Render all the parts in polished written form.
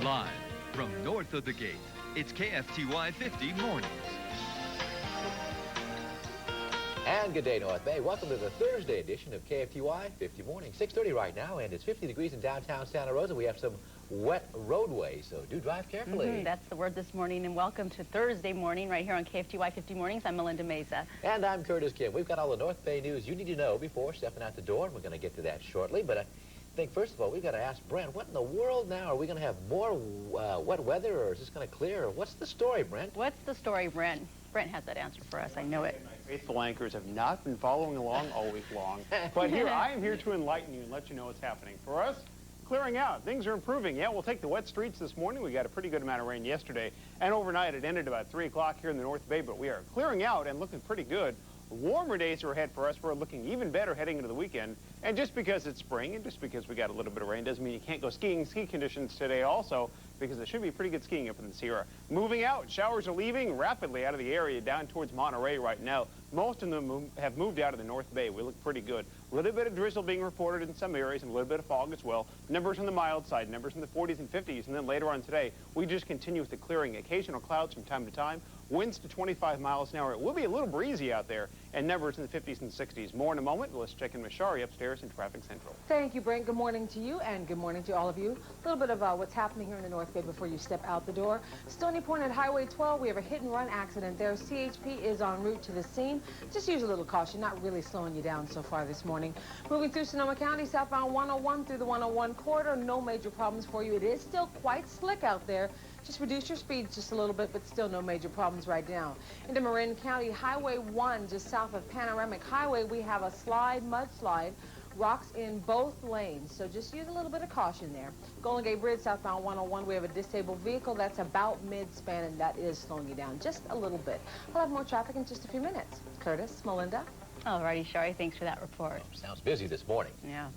Live from north of the gate, it's KFTY 50 Mornings. And good day, North Bay. Welcome to the Thursday edition of KFTY 50 Mornings. 6:30 right now, and it's 50 degrees in downtown Santa Rosa. We have some wet roadways, so do drive carefully. That's the word this morning, and welcome to Thursday morning right here on KFTY 50 Mornings. I'm Melinda Meza. And I'm Curtis Kim. We've got all the North Bay news you need to know before stepping out the door, and we're going to get to that shortly. But I think, first of all, we've got to ask Brent, what in the world now? Are we going to have more wet weather, or is this going to clear? Or what's the story, Brent? What's the story, Brent? Brent has that answer for us. I know it. Faithful anchors have not been following along all week long. But I am here to enlighten you and let you know what's happening. For us, clearing out. Things are improving. Yeah, we'll take the wet streets this morning. We got a pretty good amount of rain yesterday. And overnight, it ended about 3 o'clock here in the North Bay. But we are clearing out and looking pretty good. Warmer days are ahead for us. We're looking even better heading into the weekend. And just because it's spring and just because we got a little bit of rain doesn't mean you can't go skiing. Ski conditions today also, because it should be pretty good skiing up in the Sierra. Moving out, showers are leaving rapidly out of the area down towards Monterey right now. Most of them have moved out of the North Bay. We look pretty good. A little bit of drizzle being reported in some areas and a little bit of fog as well. Numbers on the mild side, numbers in the 40s and 50s. And then later on today, we just continue with the clearing. Occasional clouds from time to time. Winds to 25 miles an hour. It will be a little breezy out there, and numbers in the 50s and 60s. More in a moment. Let's check in with Shari upstairs in Traffic Central. Thank you, Brent. Good morning to you, and good morning to all of you. A little bit of what's happening here in the North Bay before you step out the door. Stony Point at Highway 12, we have a hit-and-run accident there. CHP is en route to the scene. Just use a little caution, not really slowing you down so far this morning. Moving through Sonoma County, southbound 101 through the 101 corridor. No major problems for you. It is still quite slick out there. Just reduce your speeds just a little bit, but still no major problems right now. Into Marin County, Highway 1, just south of Panoramic Highway, we have a mudslide, rocks in both lanes, so just use a little bit of caution there. Golden Gate Bridge, southbound 101, we have a disabled vehicle that's about mid-span, and that is slowing you down just a little bit. We'll have more traffic in just a few minutes. Curtis, Melinda. All righty, Shari, thanks for that report. Sounds busy this morning. Yeah.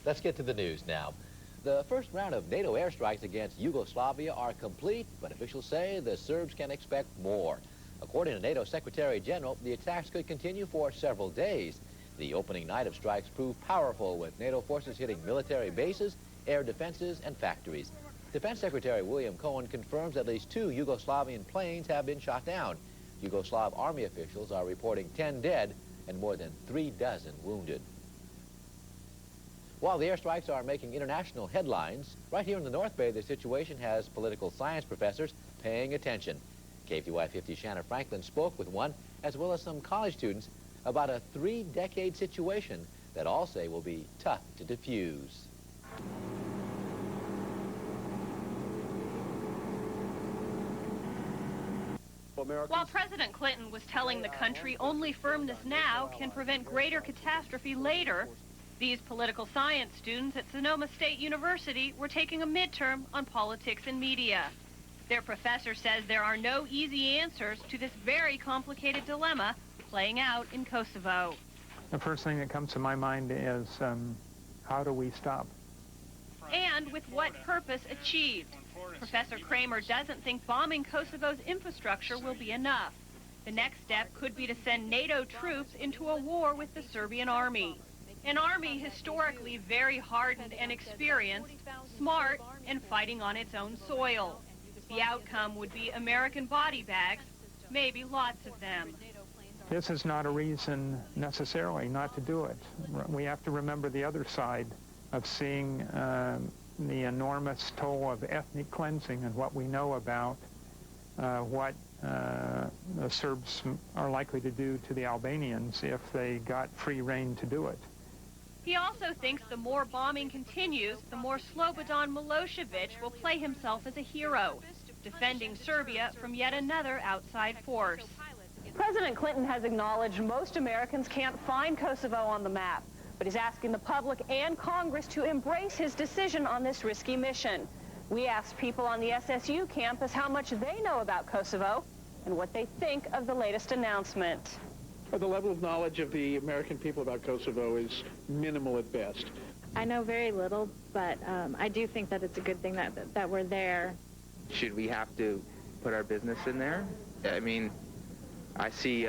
Let's get to the news now. The first round of NATO airstrikes against Yugoslavia are complete, but officials say the Serbs can expect more. According to NATO Secretary General, the attacks could continue for several days. The opening night of strikes proved powerful, with NATO forces hitting military bases, air defenses, and factories. Defense Secretary William Cohen confirms at least 2 Yugoslavian planes have been shot down. Yugoslav army officials are reporting 10 dead and more than 3 dozen wounded. While the airstrikes are making international headlines, right here in the North Bay, the situation has political science professors paying attention. KFTY 50 Shanna Franklin spoke with one, as well as some college students, about a 3-decade situation that all say will be tough to defuse. While President Clinton was telling the country only firmness now can prevent greater catastrophe later, these political science students at Sonoma State University were taking a midterm on politics and media. Their professor says there are no easy answers to this very complicated dilemma playing out in Kosovo. The first thing that comes to my mind is how do we stop? And with what purpose achieved? Professor Kramer doesn't think bombing Kosovo's infrastructure will be enough. The next step could be to send NATO troops into a war with the Serbian army. An army historically very hardened and experienced, smart, and fighting on its own soil. The outcome would be American body bags, maybe lots of them. This is not a reason necessarily not to do it. We have to remember the other side of seeing the enormous toll of ethnic cleansing and what we know about what the Serbs are likely to do to the Albanians if they got free rein to do it. He also thinks the more bombing continues, the more Slobodan Milosevic will play himself as a hero, defending Serbia from yet another outside force. President Clinton has acknowledged most Americans can't find Kosovo on the map, but he's asking the public and Congress to embrace his decision on this risky mission. We asked people on the SSU campus how much they know about Kosovo and what they think of the latest announcement. The level of knowledge of the American people about Kosovo is minimal at best. I know very little, but I do think that it's a good thing that we're there. Should we have to put our business in there? I mean, I see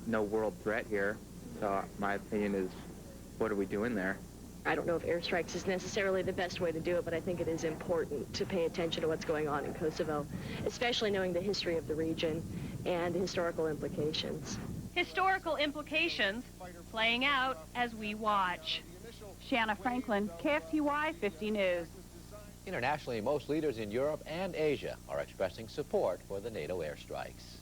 no world threat here, so my opinion is, what are we doing there? I don't know if airstrikes is necessarily the best way to do it, but I think it is important to pay attention to what's going on in Kosovo, especially knowing the history of the region and the historical implications. Historical implications playing out as we watch. Shanna Franklin, KFTY 50 News. Internationally, most leaders in Europe and Asia are expressing support for the NATO airstrikes.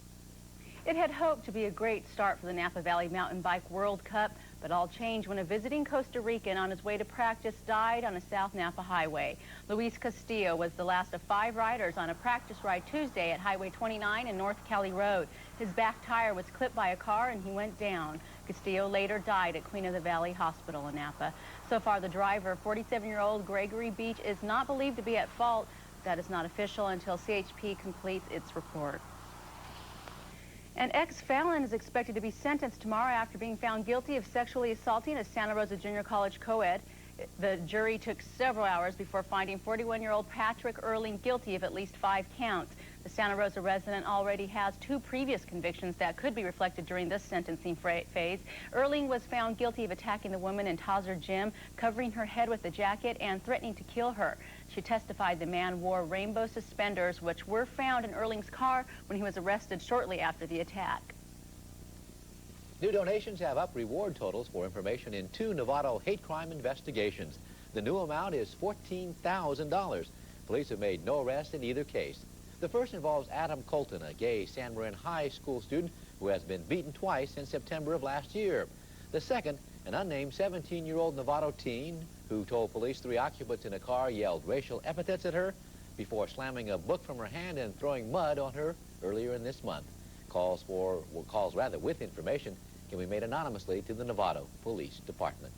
It had hoped to be a great start for the Napa Valley Mountain Bike World Cup, but all changed when a visiting Costa Rican on his way to practice died on a South Napa highway. Luis Castillo was the last of 5 riders on a practice ride Tuesday at Highway 29 and North Cali Road. His back tire was clipped by a car and he went down. Castillo later died at Queen of the Valley Hospital in Napa. So far, the driver, 47-year-old Gregory Beach, is not believed to be at fault. That is not official until CHP completes its report. An ex-felon is expected to be sentenced tomorrow after being found guilty of sexually assaulting a Santa Rosa Junior College co-ed. The jury took several hours before finding 41-year-old Patrick Erling guilty of at least 5 counts. The Santa Rosa resident already has 2 previous convictions that could be reflected during this sentencing phase. Erling was found guilty of attacking the woman in Tozzer Gym, covering her head with a jacket, and threatening to kill her. She testified the man wore rainbow suspenders, which were found in Erling's car when he was arrested shortly after the attack. New donations have up reward totals for information in 2 Novato hate crime investigations. The new amount is $14,000. Police have made no arrests in either case. The first involves Adam Colton, a gay San Marin High School student who has been beaten twice since September of last year. The second, an unnamed 17-year-old Novato teen who told police 3 occupants in a car yelled racial epithets at her before slamming a book from her hand and throwing mud on her earlier in this month. Calls with information can be made anonymously to the Novato Police Department.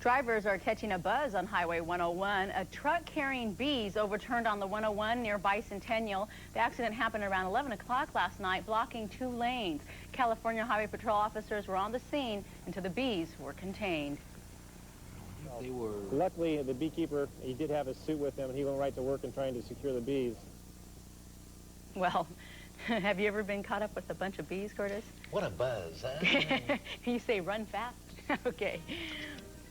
Drivers are catching a buzz on Highway 101. A truck carrying bees overturned on the 101 near Bicentennial. The accident happened around 11 o'clock last night, blocking 2 lanes. California Highway Patrol officers were on the scene until the bees were contained. Luckily, the beekeeper, he did have his suit with him, and he went right to work in trying to secure the bees. Well, have you ever been caught up with a bunch of bees, Curtis? What a buzz, huh? You say run fast? Okay.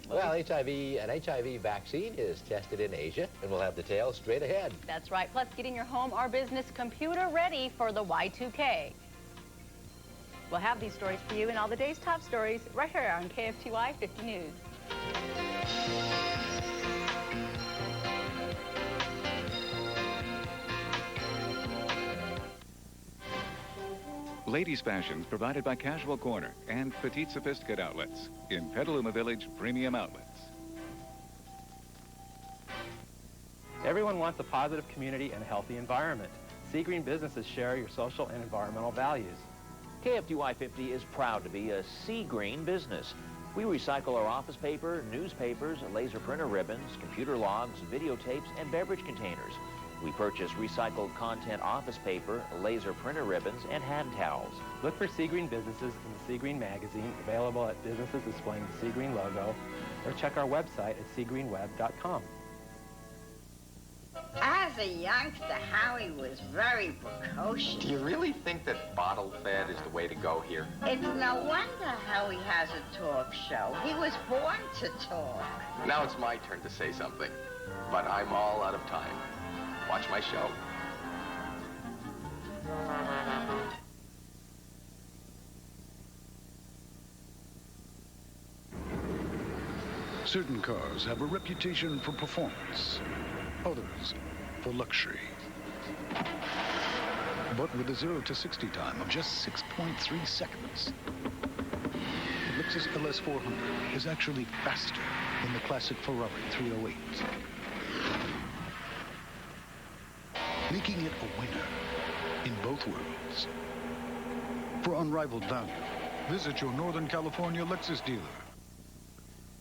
Well, an HIV vaccine is tested in Asia, and we'll have details straight ahead. That's right. Plus, getting your home or business computer ready for the Y2K. We'll have these stories for you and all the day's top stories right here on KFTY 50 News. Ladies' fashions provided by Casual Corner and Petite Sophisticate Outlets in Petaluma Village Premium Outlets. Everyone wants a positive community and a healthy environment. Sea Green businesses share your social and environmental values. KFTY 50 is proud to be a Sea Green business. We recycle our office paper, newspapers, laser printer ribbons, computer logs, videotapes, and beverage containers. We purchase recycled content office paper, laser printer ribbons, and hand towels. Look for Sea Green businesses in the Sea Green magazine, available at businesses displaying the Sea Green logo, or check our website at seagreenweb.com. As a youngster, Howie was very precocious. Do you really think that bottle fed is the way to go here? It's no wonder Howie has a talk show. He was born to talk. Now it's my turn to say something, but I'm all out of time. Watch my show. Certain cars have a reputation for performance, others for luxury. But with a 0 to 60 time of just 6.3 seconds, the Lexus LS 400 is actually faster than the classic Ferrari 308. Making it a winner in both worlds. For unrivaled value, visit your Northern California Lexus dealer.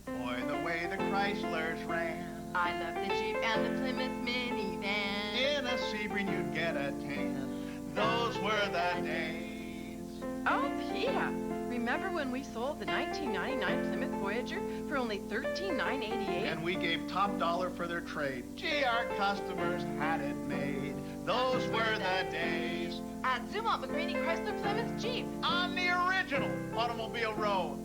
Boy, the way the Chryslers ran. I love the Jeep and the Plymouth minivan. In a Sea Green you'd get a tan. Those were the days. Oh, Peter, remember when we sold the 1999 Plymouth Voyager for only $13,988? And we gave top dollar for their trade. Gee, our customers had it made. Those were the days. At Zumwalt McGrady Chrysler Plymouth Jeep. On the original Automobile Road.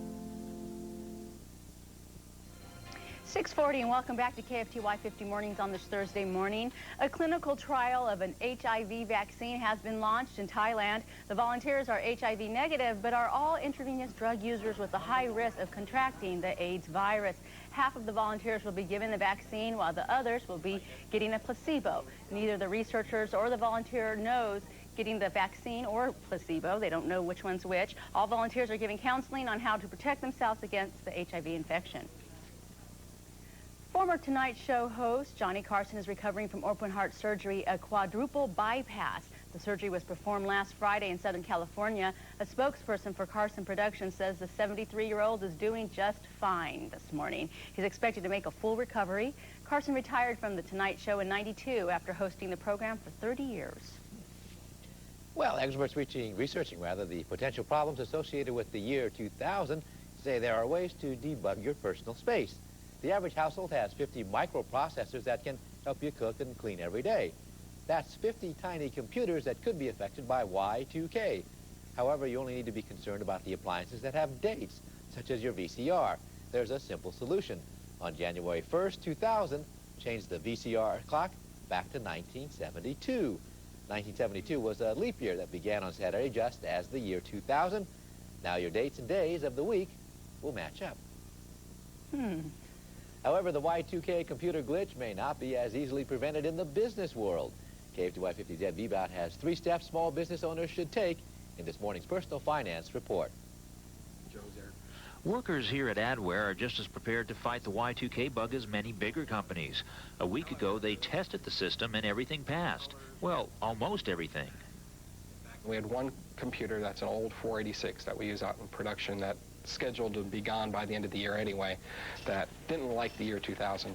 6:40 and welcome back to KFTY 50 Mornings on this Thursday morning. A clinical trial of an HIV vaccine has been launched in Thailand. The volunteers are HIV negative, but are all intravenous drug users with a high risk of contracting the AIDS virus. Half of the volunteers will be given the vaccine, while the others will be getting a placebo. Neither the researchers or the volunteer knows getting the vaccine or placebo. They don't know which one's which. All volunteers are given counseling on how to protect themselves against the HIV infection. Former Tonight Show host Johnny Carson is recovering from open heart surgery, a quadruple bypass. The surgery was performed last Friday in Southern California. A spokesperson for Carson Productions says the 73-year-old is doing just fine this morning. He's expected to make a full recovery. Carson retired from The Tonight Show in '92 after hosting the program for 30 years. Well, experts researching the potential problems associated with the year 2000 say there are ways to debug your personal space. The average household has 50 microprocessors that can help you cook and clean every day. That's 50 tiny computers that could be affected by Y2K. However, you only need to be concerned about the appliances that have dates, such as your VCR. There's a simple solution. On January 1st, 2000, change the VCR clock back to 1972. 1972 was a leap year that began on Saturday, just as the year 2000. Now your dates and days of the week will match up. However, the Y2K computer glitch may not be as easily prevented in the business world. KFTY 50's Ed Bebout has 3 steps small business owners should take in this morning's Personal Finance Report. Workers here at Adware are just as prepared to fight the Y2K bug as many bigger companies. A week ago, they tested the system and everything passed. Well, almost everything. We had one computer that's an old 486 that we use out in production that's scheduled to be gone by the end of the year anyway, that didn't like the year 2000.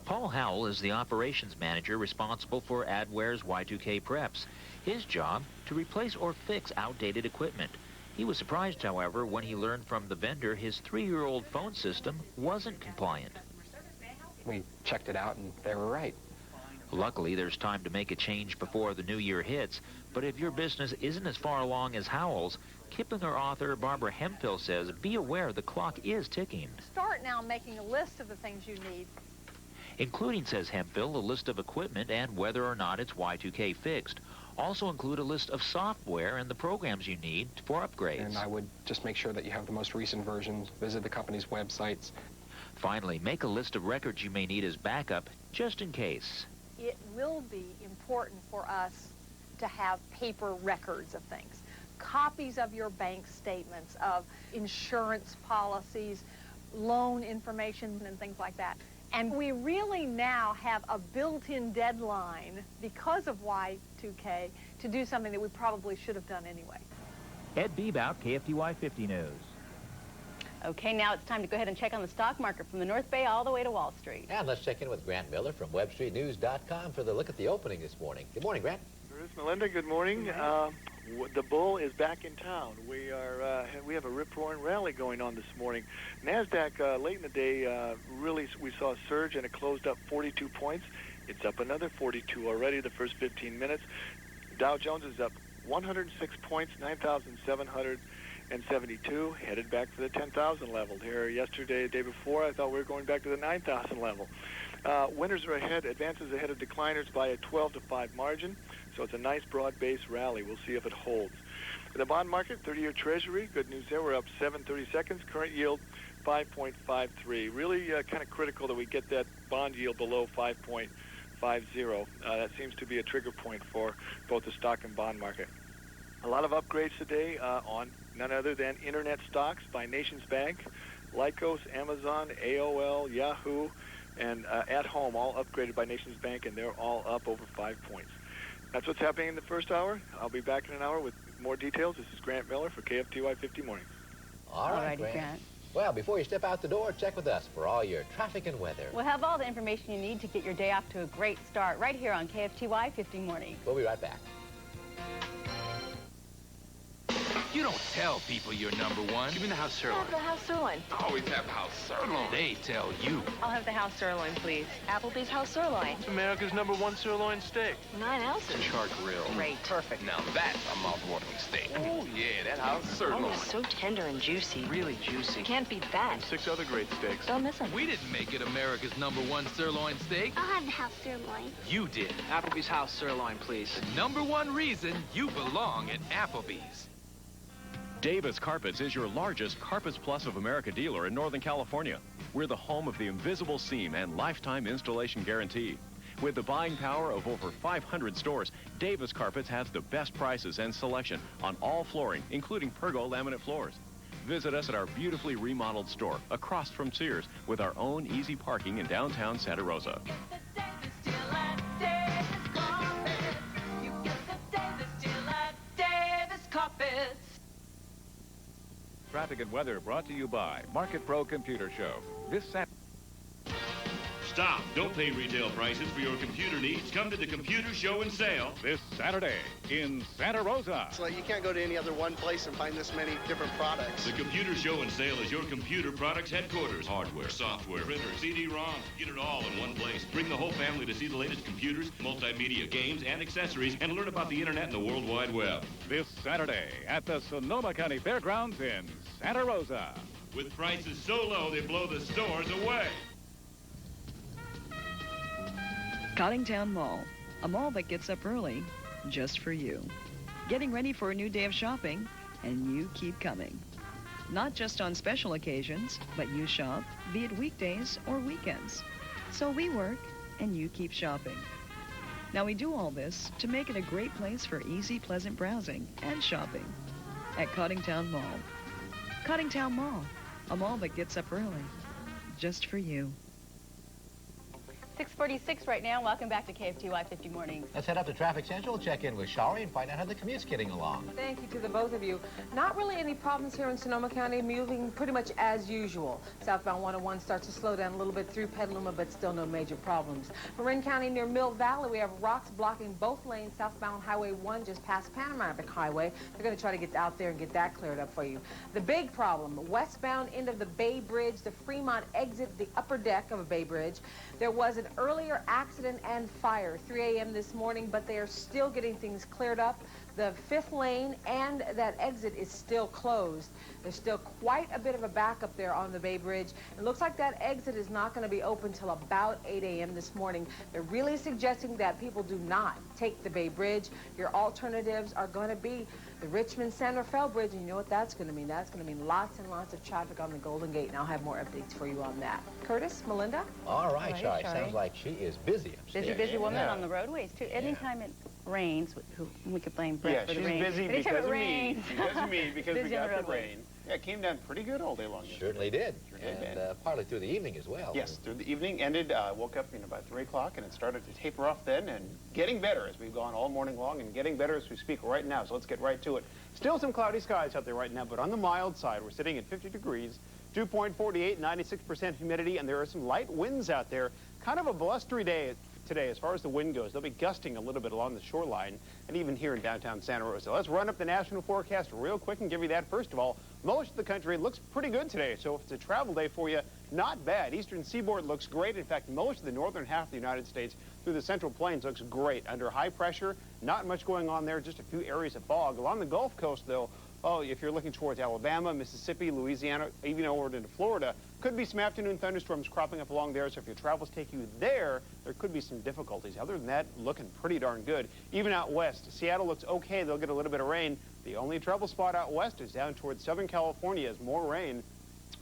Paul Howell is the operations manager responsible for Adware's Y2K preps. His job, to replace or fix outdated equipment. He was surprised, however, when he learned from the vendor his 3-year-old phone system wasn't compliant. We checked it out and they were right. Luckily, there's time to make a change before the new year hits, but if your business isn't as far along as Howell's, Kiplinger author Barbara Hemphill says be aware the clock is ticking. Start now making a list of the things you need. Including, says Hemphill, a list of equipment and whether or not it's Y2K fixed. Also include a list of software and the programs you need for upgrades. And I would just make sure that you have the most recent versions, visit the company's websites. Finally, make a list of records you may need as backup, just in case. It will be important for us to have paper records of things. Copies of your bank statements, of insurance policies, loan information, and things like that. And we really now have a built-in deadline because of Y2K to do something that we probably should have done anyway. Ed Bebout, KFTY 50 News. Okay, now it's time to go ahead and check on the stock market from the North Bay all the way to Wall Street. And let's check in with Grant Miller from WebStreetNews.com for the look at the opening this morning. Good morning, Grant. Bruce, Melinda, good morning. The bull is back in town. We have a rip-roaring rally going on this morning. NASDAQ, late in the day, really we saw a surge, and it closed up 42 points. It's up another 42 already the first 15 minutes. Dow Jones is up 106 points, 9,772, headed back to the 10,000 level. Here yesterday, day before, I thought we were going back to the 9,000 level. Winners are ahead, advances ahead of decliners by a 12-5 margin. So it's a nice broad-based rally. We'll see if it holds. In the bond market, 30-year Treasury, good news there. We're up 7/32. Current yield, 5.53. Really kind of critical that we get that bond yield below 5.50. That seems to be a trigger point for both the stock and bond market. A lot of upgrades today on none other than internet stocks by Nations Bank, Lycos, Amazon, AOL, Yahoo, and At Home, all upgraded by Nations Bank, and they're all up over 5 points. That's what's happening in the first hour. I'll be back in an hour with more details. This is Grant Miller for KFTY 50 Mornings. All right, Grant. Well, before you step out the door, check with us for all your traffic and weather. We'll have all the information you need to get your day off to a great start right here on KFTY 50 Mornings. We'll be right back. You don't tell people you're #1. Give me the house sirloin. Have the house sirloin. Always have house sirloin. They tell you. I'll have the house sirloin, please. Applebee's house sirloin. It's America's #1 sirloin steak. 9 ounces. Char grill. Great. Perfect. Now that's a mouth-watering steak. Oh, yeah, that house sirloin. Oh, it's so tender and juicy. Really juicy. Can't beat that. 6 other great steaks. Don't miss them. We didn't make it America's #1 sirloin steak. I'll have the house sirloin. You did. Applebee's house sirloin, please. The #1 reason you belong at Applebee's. Davis Carpets is your largest Carpets Plus of America dealer in Northern California. We're the home of the invisible seam and lifetime installation guarantee. With the buying power of over 500 stores, Davis Carpets has the best prices and selection on all flooring, including Pergo laminate floors. Visit us at our beautifully remodeled store across from Sears with our own easy parking in downtown Santa Rosa. Traffic and weather brought to you by Market Pro Computer Show. This Saturday. Stop. Don't pay retail prices for your computer needs. Come to the Computer Show and Sale this Saturday in Santa Rosa. So you can't go to any other one place and find this many different products. The Computer Show and Sale is your computer products headquarters. Hardware, software, printer, CD-ROM. Get it all in one place. Bring the whole family to see the latest computers, multimedia games, and accessories, and learn about the Internet and the World Wide Web. This Saturday at the Sonoma County Fairgrounds in Santa Rosa. With prices so low they blow the stores away. Cottingtown Mall, a mall that gets up early just for you. Getting ready for a new day of shopping, and you keep coming. Not just on special occasions, but you shop, be it weekdays or weekends. So we work, and you keep shopping. Now we do all this to make it a great place for easy, pleasant browsing and shopping at Cottingtown Mall. Cottingtown Mall, a mall that gets up early just for you. 6:46 right now. Welcome back to KFTY 50 Mornings. Let's head up to Traffic Central, check in with Shari, and find out how the commute's getting along. Thank you to the both of you. Not really any problems here in Sonoma County, moving pretty much as usual. Southbound 101 starts to slow down a little bit through Petaluma, but still no major problems. Marin County near Mill Valley, we have rocks blocking both lanes. Southbound Highway 1 just past Panoramic Highway. They're going to try to get out there and get that cleared up for you. The big problem, westbound end of the Bay Bridge, the Fremont exit, the upper deck of a Bay Bridge. There was an earlier accident and fire, 3 a.m. this morning, but they are still getting things cleared up. The 5th lane and that exit is still closed. There's still quite a bit of a backup there on the Bay Bridge. It looks like that exit is not going to be open till about 8 a.m. this morning. They're really suggesting that people do not take the Bay Bridge. Your alternatives are going to be the Richmond-San Rafael Bridge, and you know what that's going to mean. That's going to mean lots and lots of traffic on the Golden Gate, and I'll have more updates for you on that. Curtis, Melinda? All right, Shari. Sounds like she is busy upstairs. Busy woman on the roadways, too. Anytime it rains, we could blame Brett for the rain. Yeah, she's busy because of me. Because of me, because we got the rain. Yeah, it came down pretty good all day long. Certainly did. And partly through the evening as well. Yes, through the evening. Ended, woke up about 3 o'clock, and it started to taper off then, and getting better as we've gone all morning long, and getting better as we speak right now. So let's get right to it. Still some cloudy skies out there right now, but on the mild side, we're sitting at 50 degrees, 2.48, 96% humidity, and there are some light winds out there. Kind of a blustery day today as far as the wind goes. They'll be gusting a little bit along the shoreline and even here in downtown Santa Rosa. Let's run up the national forecast real quick and give you that. First of all, most of the country looks pretty good today, so if it's a travel day for you, not bad. Eastern seaboard looks great. In fact, most of the northern half of the United States through the Central Plains looks great. Under high pressure, not much going on there, just a few areas of fog. Along the Gulf Coast, though, if you're looking towards Alabama, Mississippi, Louisiana, even over into Florida, could be some afternoon thunderstorms cropping up along there, so if your travels take you there, there could be some difficulties. Other than that, looking pretty darn good. Even out west, Seattle looks okay. They'll get a little bit of rain. The only trouble spot out west is down towards Southern California as more rain,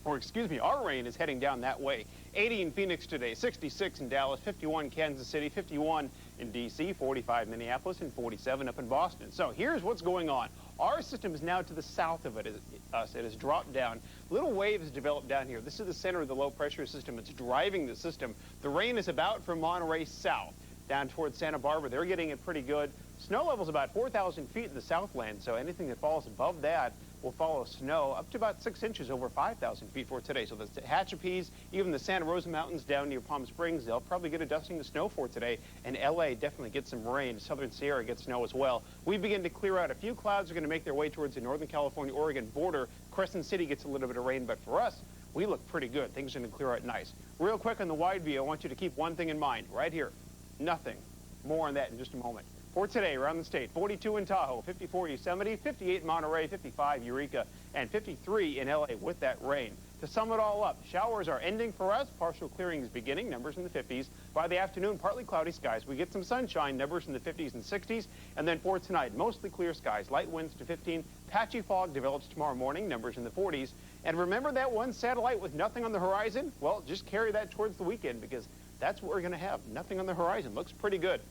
or excuse me, our rain is heading down that way. 80 in Phoenix today, 66 in Dallas, 51 Kansas City, 51 in D.C., 45 Minneapolis, and 47 up in Boston. So here's what's going on. Our system is now to the south of us. It has dropped down. Little wave has developed down here. This is the center of the low pressure system. It's driving the system. The rain is about from Monterey south down towards Santa Barbara. They're getting it pretty good. Snow level's about 4,000 feet in the Southland, so anything that falls above that will follow snow up to about 6 inches over 5,000 feet for today. So the Tehachapi's, even the Santa Rosa Mountains down near Palm Springs, they'll probably get a dusting of snow for today. And LA definitely gets some rain. Southern Sierra gets snow as well. We begin to clear out. A few clouds are going to make their way towards the Northern California-Oregon border. Crescent City gets a little bit of rain, but for us, we look pretty good. Things are going to clear out nice. Real quick on the wide view, I want you to keep one thing in mind right here. Nothing. More on that in just a moment. For today, around the state, 42 in Tahoe, 54 Yosemite, 58 in Monterey, 55 Eureka, and 53 in LA with that rain. To sum it all up, showers are ending for us. Partial clearing is beginning, numbers in the 50s. By the afternoon, partly cloudy skies. We get some sunshine, numbers in the 50s and 60s. And then for tonight, mostly clear skies, light winds to 15. Patchy fog develops tomorrow morning, numbers in the 40s. And remember that one satellite with nothing on the horizon? Well, just carry that towards the weekend because that's what we're going to have. Nothing on the horizon. Looks pretty good.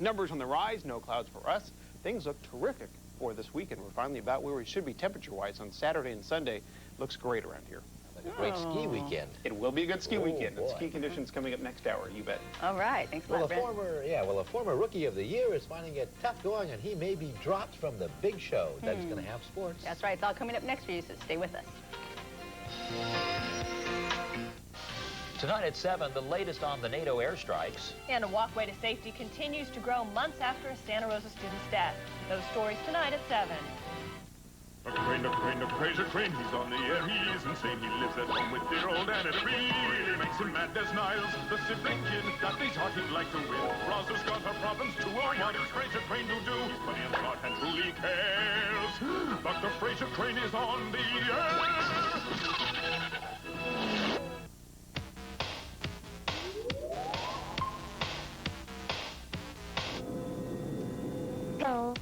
Numbers on the rise, no clouds for us. Things look terrific for this weekend. We're finally about where we should be temperature-wise on Saturday and Sunday. Looks great around here. Like a great ski weekend. It will be a good ski weekend. And ski conditions coming up next hour, you bet. All right, thanks a lot, Brent. A former Rookie of the Year is finding it tough going, and he may be dropped from the big show that is going to have sports. That's right. It's all coming up next for you, so stay with us. Tonight at 7, the latest on the NATO airstrikes. And a walkway to safety continues to grow months after a Santa Rosa student's death. Those stories tonight at 7. A crazy crane, he's on the air, he is insane. He lives at home with dear old Anna. It really makes him mad. There's Niles, the sibling kid, got these heart he'd like to win. Rosa's got her problems too. Oh, what is Fraser Crane to do? He's plenty of thought and truly cares. Dr. Fraser Crane is on the air. Oh.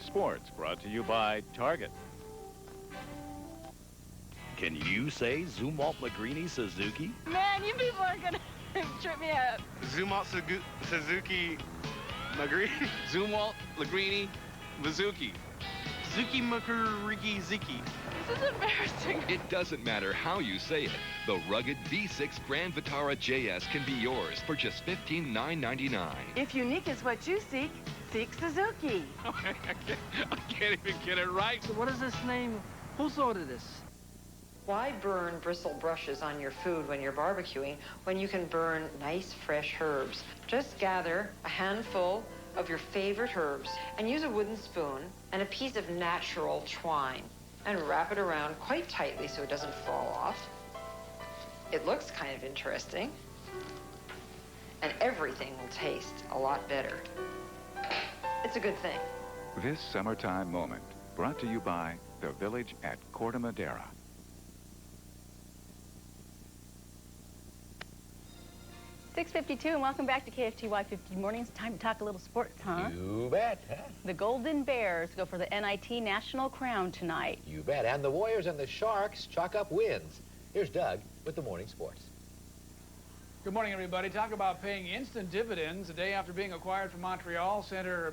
Sports brought to you by Target. Can you say Zumwalt Magrini Suzuki? Man, you people are gonna trip me up. Zumwalt Suzuki Magrini. Zumwalt Lagrini Mizuki. Suzuki Makariki Ziki. This is embarrassing. It doesn't matter how you say it. The rugged V6 Grand Vitara JS can be yours for just $15,999. If unique is what you seek Suzuki. I can't even get it right. So what is this name? Who sorted this? Why burn bristle brushes on your food when you're barbecuing when you can burn nice fresh herbs? Just gather a handful of your favorite herbs and use a wooden spoon and a piece of natural twine and wrap it around quite tightly so it doesn't fall off. It looks kind of interesting, and everything will taste a lot better. It's a good thing. This summertime moment brought to you by the Village at Corte Madera. .652 and welcome back to KFTY 50 Mornings. Time to talk a little sports, huh? You bet, huh? The Golden Bears go for the NIT National Crown tonight. You bet. And the Warriors and the Sharks chalk up wins. Here's Doug with the morning sports. Good morning, everybody. Talk about paying instant dividends. A day after being acquired from Montreal, center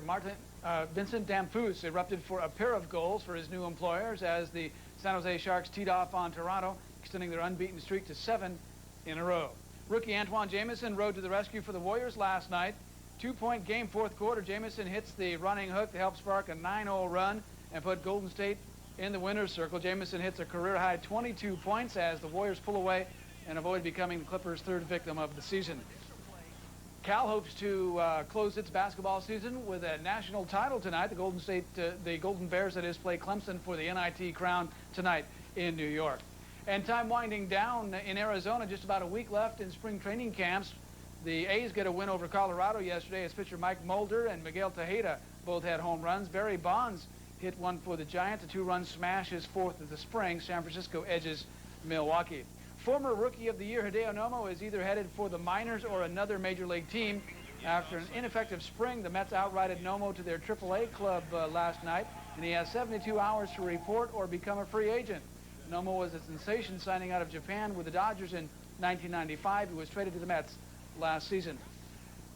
Vincent Damphousse erupted for a pair of goals for his new employers as the San Jose Sharks teed off on Toronto, extending their unbeaten streak to 7 in a row. Rookie Antoine Jamison rode to the rescue for the Warriors last night. 2-point game, fourth quarter. Jamison hits the running hook to help spark a 9-0 run and put Golden State in the winner's circle. Jamison hits a career-high 22 points as the Warriors pull away and avoid becoming the Clippers' third victim of the season. Cal hopes to close its basketball season with a national title tonight. The Golden Bears, that is, play Clemson for the NIT crown tonight in New York. And time winding down in Arizona, just about a week left in spring training camps. The A's get a win over Colorado yesterday as pitcher Mike Mulder and Miguel Tejeda both had home runs. Barry Bonds hit one for the Giants. A 2-run smash, his fourth of the spring. San Francisco edges Milwaukee. Former Rookie of the Year Hideo Nomo is either headed for the minors or another major league team. After an ineffective spring, the Mets outrighted Nomo to their AAA club last night, and he has 72 hours to report or become a free agent. Nomo was a sensation signing out of Japan with the Dodgers in 1995. He was traded to the Mets last season.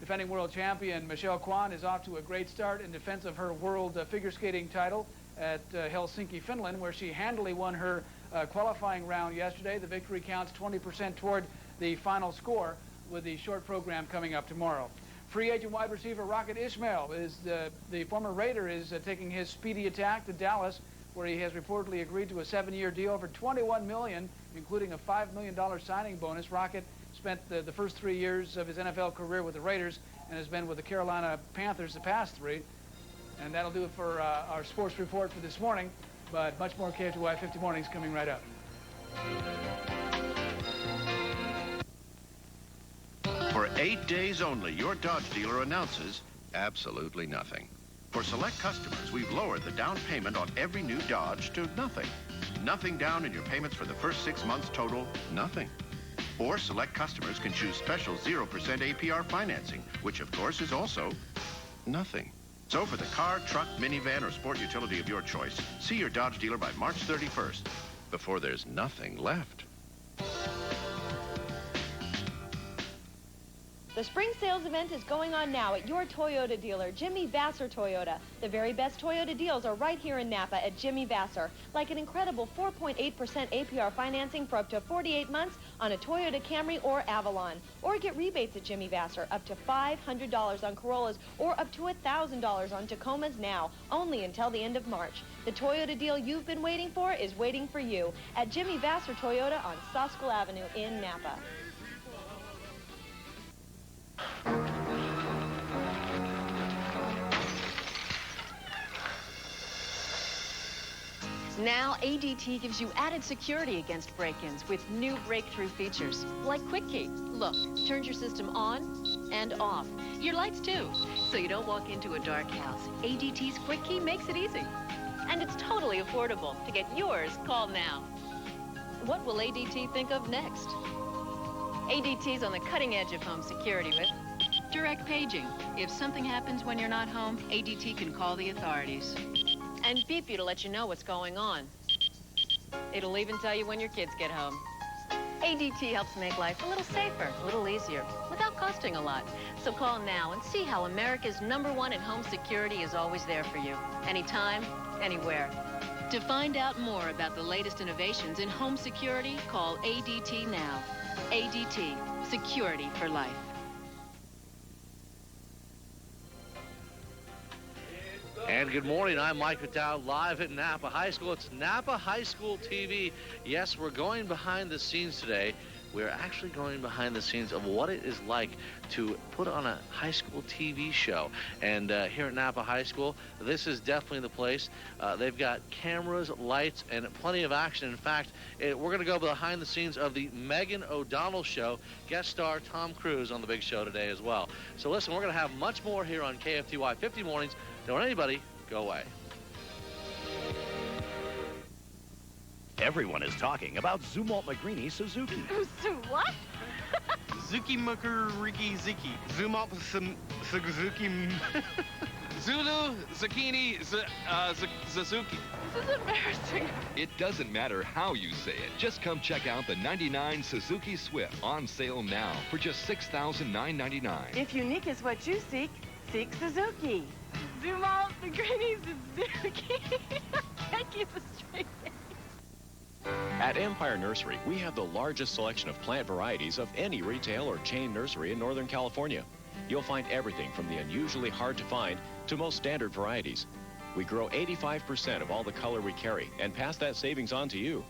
Defending world champion Michelle Kwan is off to a great start in defense of her world figure skating title at Helsinki, Finland, where she handily won her qualifying round yesterday. The victory counts 20% toward the final score, with the short program coming up tomorrow. Free agent wide receiver Rocket Ismail is the former Raider is taking his speedy attack to Dallas, where he has reportedly agreed to a 7-year deal for $21 million, including a $5 million signing bonus. Rocket spent the first 3 years of his NFL career with the Raiders and has been with the Carolina Panthers the past 3. And that'll do it for our sports report for this morning, but much more KFTY 50 Mornings coming right up. For 8 days only, your Dodge dealer announces absolutely nothing. For select customers, we've lowered the down payment on every new Dodge to nothing. Nothing down in your payments for the first 6 months total, nothing. Or select customers can choose special 0% APR financing, which of course is also nothing. So for the car, truck, minivan, or sport utility of your choice, see your Dodge dealer by March 31st, before there's nothing left. The spring sales event is going on now at your Toyota dealer, Jimmy Vasser Toyota. The very best Toyota deals are right here in Napa at Jimmy Vasser, like an incredible 4.8% APR financing for up to 48 months on a Toyota Camry or Avalon. Or get rebates at Jimmy Vasser, up to $500 on Corollas or up to $1,000 on Tacomas now, only until the end of March. The Toyota deal you've been waiting for is waiting for you at Jimmy Vasser Toyota on Soskull Avenue in Napa. Now, ADT gives you added security against break-ins with new breakthrough features, like Quick Key. Look, turns your system on and off. Your lights, too, so you don't walk into a dark house. ADT's Quick Key makes it easy. And it's totally affordable. To get yours, call now. What will ADT think of next? ADT's on the cutting edge of home security with direct paging. If something happens when you're not home, ADT can call the authorities. And beep you to let you know what's going on. It'll even tell you when your kids get home. ADT helps make life a little safer, a little easier, without costing a lot. So call now and see how America's #1 in home security is always there for you. Anytime, anywhere. To find out more about the latest innovations in home security, call ADT now. ADT, security for life. And good morning, I'm Mike McDowell, live at Napa High School. It's Napa High School TV. Yes, we're going behind the scenes today. We're actually going behind the scenes of what it is like to put on a high school TV show. And here at Napa High School, this is definitely the place. They've got cameras, lights, and plenty of action. In fact, we're going to go behind the scenes of the Megan O'Donnell Show. Guest star Tom Cruise on the big show today as well. So listen, we're going to have much more here on KFTY 50 Mornings. Don't anybody go away. Everyone is talking about Zumwalt Magrini Suzuki. What? Zuki Mukuriki Ziki. Zumwalt Suzuki. Zulu Zucchini Suzuki. This is embarrassing. It doesn't matter how you say it. Just come check out the '99 Suzuki Swift on sale now for just $6,999. If unique is what you seek, seek Suzuki. Zumwalt Magrini Suzuki. Can't keep a straight face. At Empire Nursery, we have the largest selection of plant varieties of any retail or chain nursery in Northern California. You'll find everything from the unusually hard to find to most standard varieties. We grow 85% of all the color we carry and pass that savings on to you.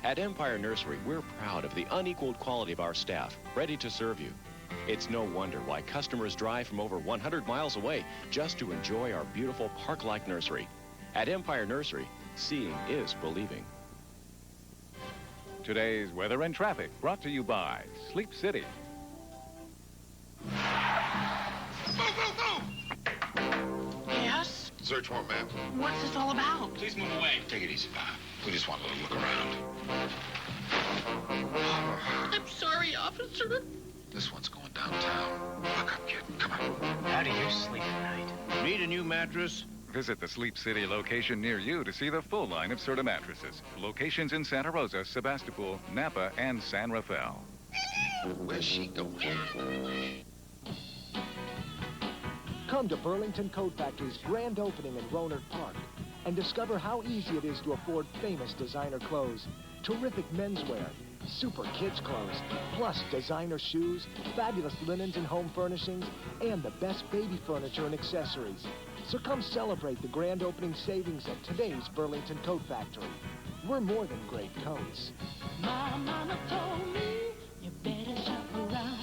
At Empire Nursery, we're proud of the unequaled quality of our staff, ready to serve you. It's no wonder why customers drive from over 100 miles away just to enjoy our beautiful park-like nursery. At Empire Nursery, seeing is believing. Today's weather and traffic brought to you by Sleep City. Yes? Search warrant, ma'am. What's this all about? Please move away. Take it easy, Bob. We just want a little look around. I'm sorry, officer. This one's going downtown. Look up, kid. Come on. How do you sleep at night? Need a new mattress? Visit the Sleep City location near you to see the full line of Serta mattresses. Locations in Santa Rosa, Sebastopol, Napa, and San Rafael. Where's she going? Come to Burlington Coat Factory's grand opening in Rohnert Park and discover how easy it is to afford famous designer clothes, terrific menswear, super kids clothes, plus designer shoes, fabulous linens and home furnishings, and the best baby furniture and accessories. So come celebrate the grand opening savings at today's Burlington Coat Factory. We're more than great coats. My mama told me you better shop around.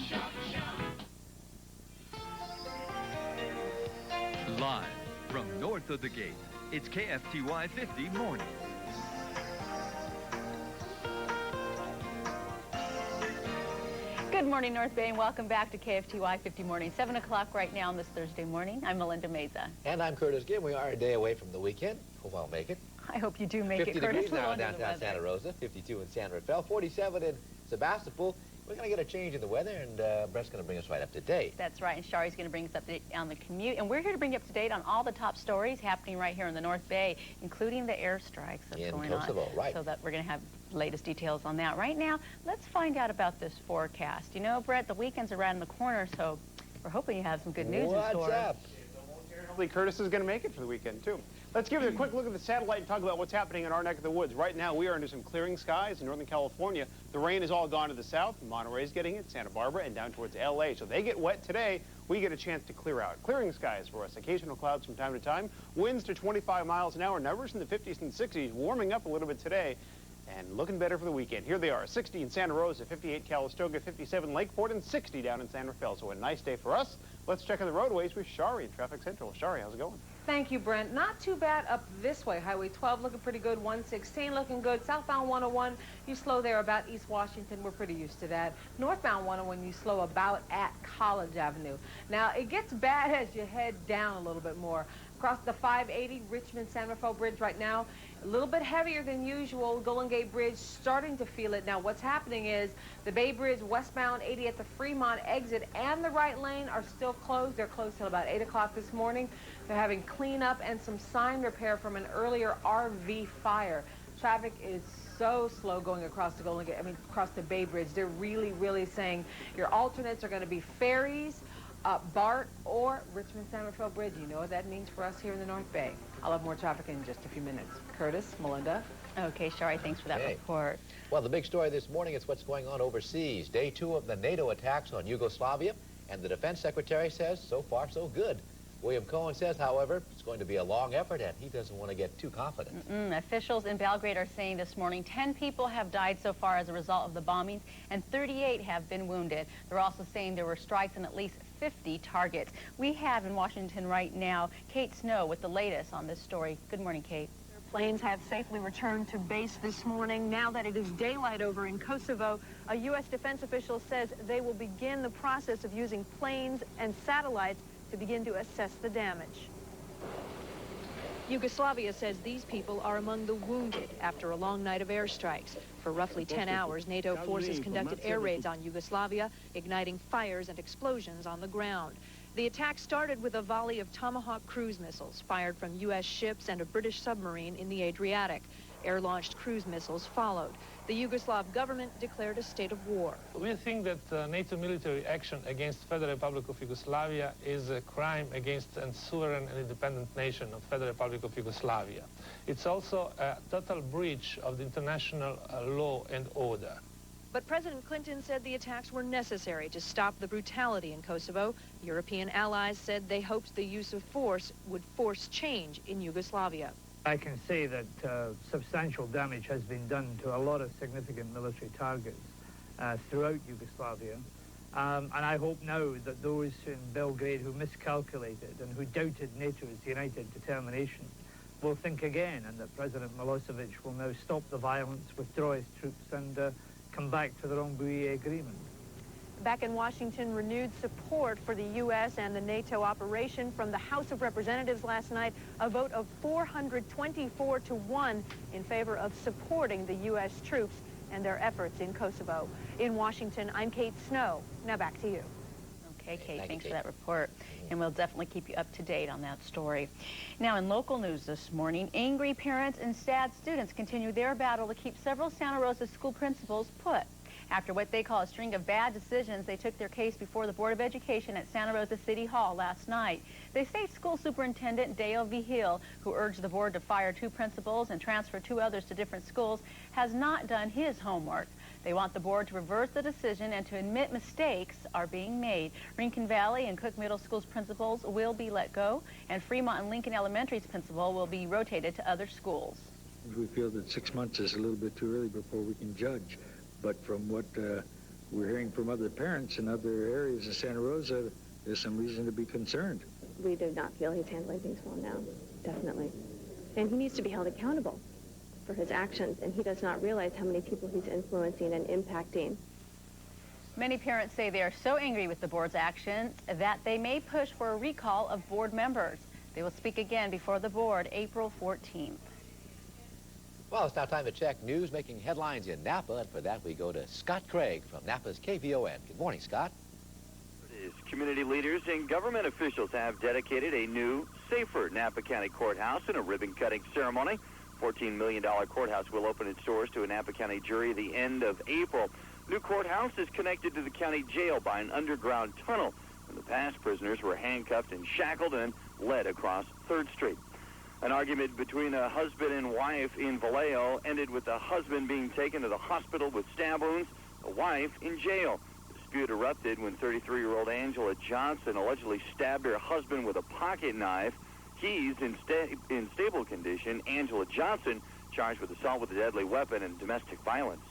Live from north of the gate, it's KFTY 50 Morning. Good morning, North Bay, and welcome back to KFTY 50 Morning. 7 o'clock right now on this Thursday morning. I'm Melinda Meza. And I'm Curtis Gibb. We are a day away from the weekend. Hope I'll make it. I hope you do make it, 50 Curtis. degrees now in downtown Santa Rosa, 52 in San Rafael, 47 in Sebastopol. We're going to get a change in the weather, and Brett's going to bring us right up to date. That's right, and Shari's going to bring us up to date on the commute. And we're here to bring you up to date on all the top stories happening right here in the North Bay, including the airstrikes that's going on. Kosovo, right. So that we're going to have latest details on that. Right now, let's find out about this forecast. You know, Brett, the weekend's around the corner, so we're hoping you have some good news in store. What's up? Hopefully Curtis is going to make it for the weekend, too. Let's give you a quick look at the satellite and talk about what's happening in our neck of the woods. Right now, we are under some clearing skies in Northern California. The rain is all gone to the south. Monterey's getting it, Santa Barbara, and down towards L.A. So they get wet today. We get a chance to clear out. Clearing skies for us. Occasional clouds from time to time. Winds to 25 miles an hour. Numbers in the 50s and 60s. Warming up a little bit today. And looking better for the weekend. Here they are, 60 in Santa Rosa, 58 Calistoga, 57 Lakeport, and 60 down in San Rafael. So a nice day for us. Let's check on the roadways with Shari in Traffic Central. Shari, how's it going? Thank you, Brent. Not too bad up this way. Highway 12 looking pretty good. 116 looking good. Southbound 101, you slow there about East Washington. We're pretty used to that. Northbound 101, you slow about at College Avenue. Now, it gets bad as you head down a little bit more. Across the 580 Richmond-San Rafael Bridge right now, a little bit heavier than usual. Golden Gate Bridge starting to feel it. Now, what's happening is the Bay Bridge westbound 80 at the Fremont exit and the right lane are still closed. They're closed till about 8 o'clock this morning. They're having cleanup and some sign repair from an earlier RV fire. Traffic is so slow going across the Golden Gate, across the Bay Bridge. They're really, really saying your alternates are going to be ferries, BART, or Richmond-San Rafael Bridge. You know what that means for us here in the North Bay. I'll have more traffic in just a few minutes. Curtis, Melinda. Okay, Shari, thanks for that report. Well, the big story this morning is what's going on overseas. Day 2 of the NATO attacks on Yugoslavia, and the defense secretary says so far so good. William Cohen says, however, it's going to be a long effort, and he doesn't want to get too confident. Officials in Belgrade are saying this morning 10 people have died so far as a result of the bombings, and 38 have been wounded. They're also saying there were strikes on at least 50 targets. We have in Washington right now Kate Snow with the latest on this story. Good morning, Kate. Planes have safely returned to base this morning. Now that it is daylight over in Kosovo, a U.S. defense official says they will begin the process of using planes and satellites to begin to assess the damage. Yugoslavia says these people are among the wounded after a long night of airstrikes. For roughly 10 hours, NATO forces conducted air raids on Yugoslavia, igniting fires and explosions on the ground. The attack started with a volley of Tomahawk cruise missiles fired from U.S. ships and a British submarine in the Adriatic. Air-launched cruise missiles followed. The Yugoslav government declared a state of war. We think that NATO military action against Federal Republic of Yugoslavia is a crime against a sovereign and independent nation of Federal Republic of Yugoslavia. It's also a total breach of the international law and order. But President Clinton said the attacks were necessary to stop the brutality in Kosovo. European allies said they hoped the use of force would force change in Yugoslavia. I can say that substantial damage has been done to a lot of significant military targets throughout Yugoslavia. And I hope now that those in Belgrade who miscalculated and who doubted NATO's united determination will think again, and that President Milosevic will now stop the violence, withdraw his troops, and come back to the Rambouillet agreement. Back in Washington, renewed support for the U.S. and the NATO operation from the House of Representatives last night, a vote of 424 to 1 in favor of supporting the U.S. troops and their efforts in Kosovo. In Washington, I'm Kate Snow. Now back to you. Okay, Kate, thanks for that report, and we'll definitely keep you up to date on that story. Now, in local news this morning, angry parents and sad students continue their battle to keep several Santa Rosa school principals put. After what they call a string of bad decisions, they took their case before the Board of Education at Santa Rosa City Hall last night. They say School Superintendent Dale Vigil, who urged the board to fire 2 principals and transfer 2 others to different schools, has not done his homework. They want the board to reverse the decision and to admit mistakes are being made. Rincon Valley and Cook Middle School's principals will be let go, and Fremont and Lincoln Elementary's principal will be rotated to other schools. We feel that 6 months is a little bit too early before we can judge. But from what we're hearing from other parents in other areas of Santa Rosa, there's some reason to be concerned. We do not feel he's handling things well now, definitely. And he needs to be held accountable for his actions, and he does not realize how many people he's influencing and impacting. Many parents say they are so angry with the board's action that they may push for a recall of board members. They will speak again before the board April 14th. Well, it's now time to check news making headlines in Napa, and for that we go to Scott Craig from Napa's KVON. Good morning, Scott. Community leaders and government officials have dedicated a new, safer Napa County courthouse in a ribbon-cutting ceremony. $14 million courthouse will open its doors to a Napa County jury at the end of April. New courthouse is connected to the county jail by an underground tunnel. In the past, prisoners were handcuffed and shackled and led across 3rd Street. An argument between a husband and wife in Vallejo ended with the husband being taken to the hospital with stab wounds, the wife in jail. The dispute erupted when 33-year-old Angela Johnson allegedly stabbed her husband with a pocket knife. He's in stable condition. Angela Johnson charged with assault with a deadly weapon and domestic violence.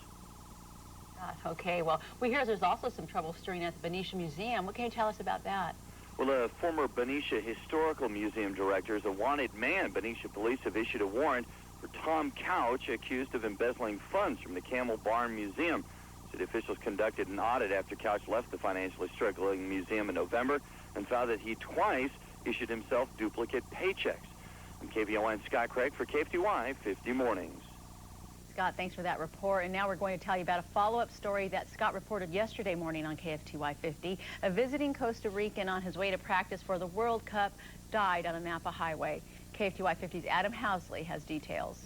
Okay, well, we hear there's also some trouble stirring at the Benicia Museum. What can you tell us about that? Well, a former Benicia Historical Museum director is a wanted man. Benicia police have issued a warrant for Tom Couch, accused of embezzling funds from the Camel Barn Museum. City officials conducted an audit after Couch left the financially struggling museum in November and found that he twice issued himself duplicate paychecks. I'm KVON Scott Craig for KFTY 50 Mornings. Scott, thanks for that report. And now we're going to tell you about a follow-up story that Scott reported yesterday morning on KFTY 50. A visiting Costa Rican on his way to practice for the World Cup died on a Napa highway. KFTY 50's Adam Housley has details.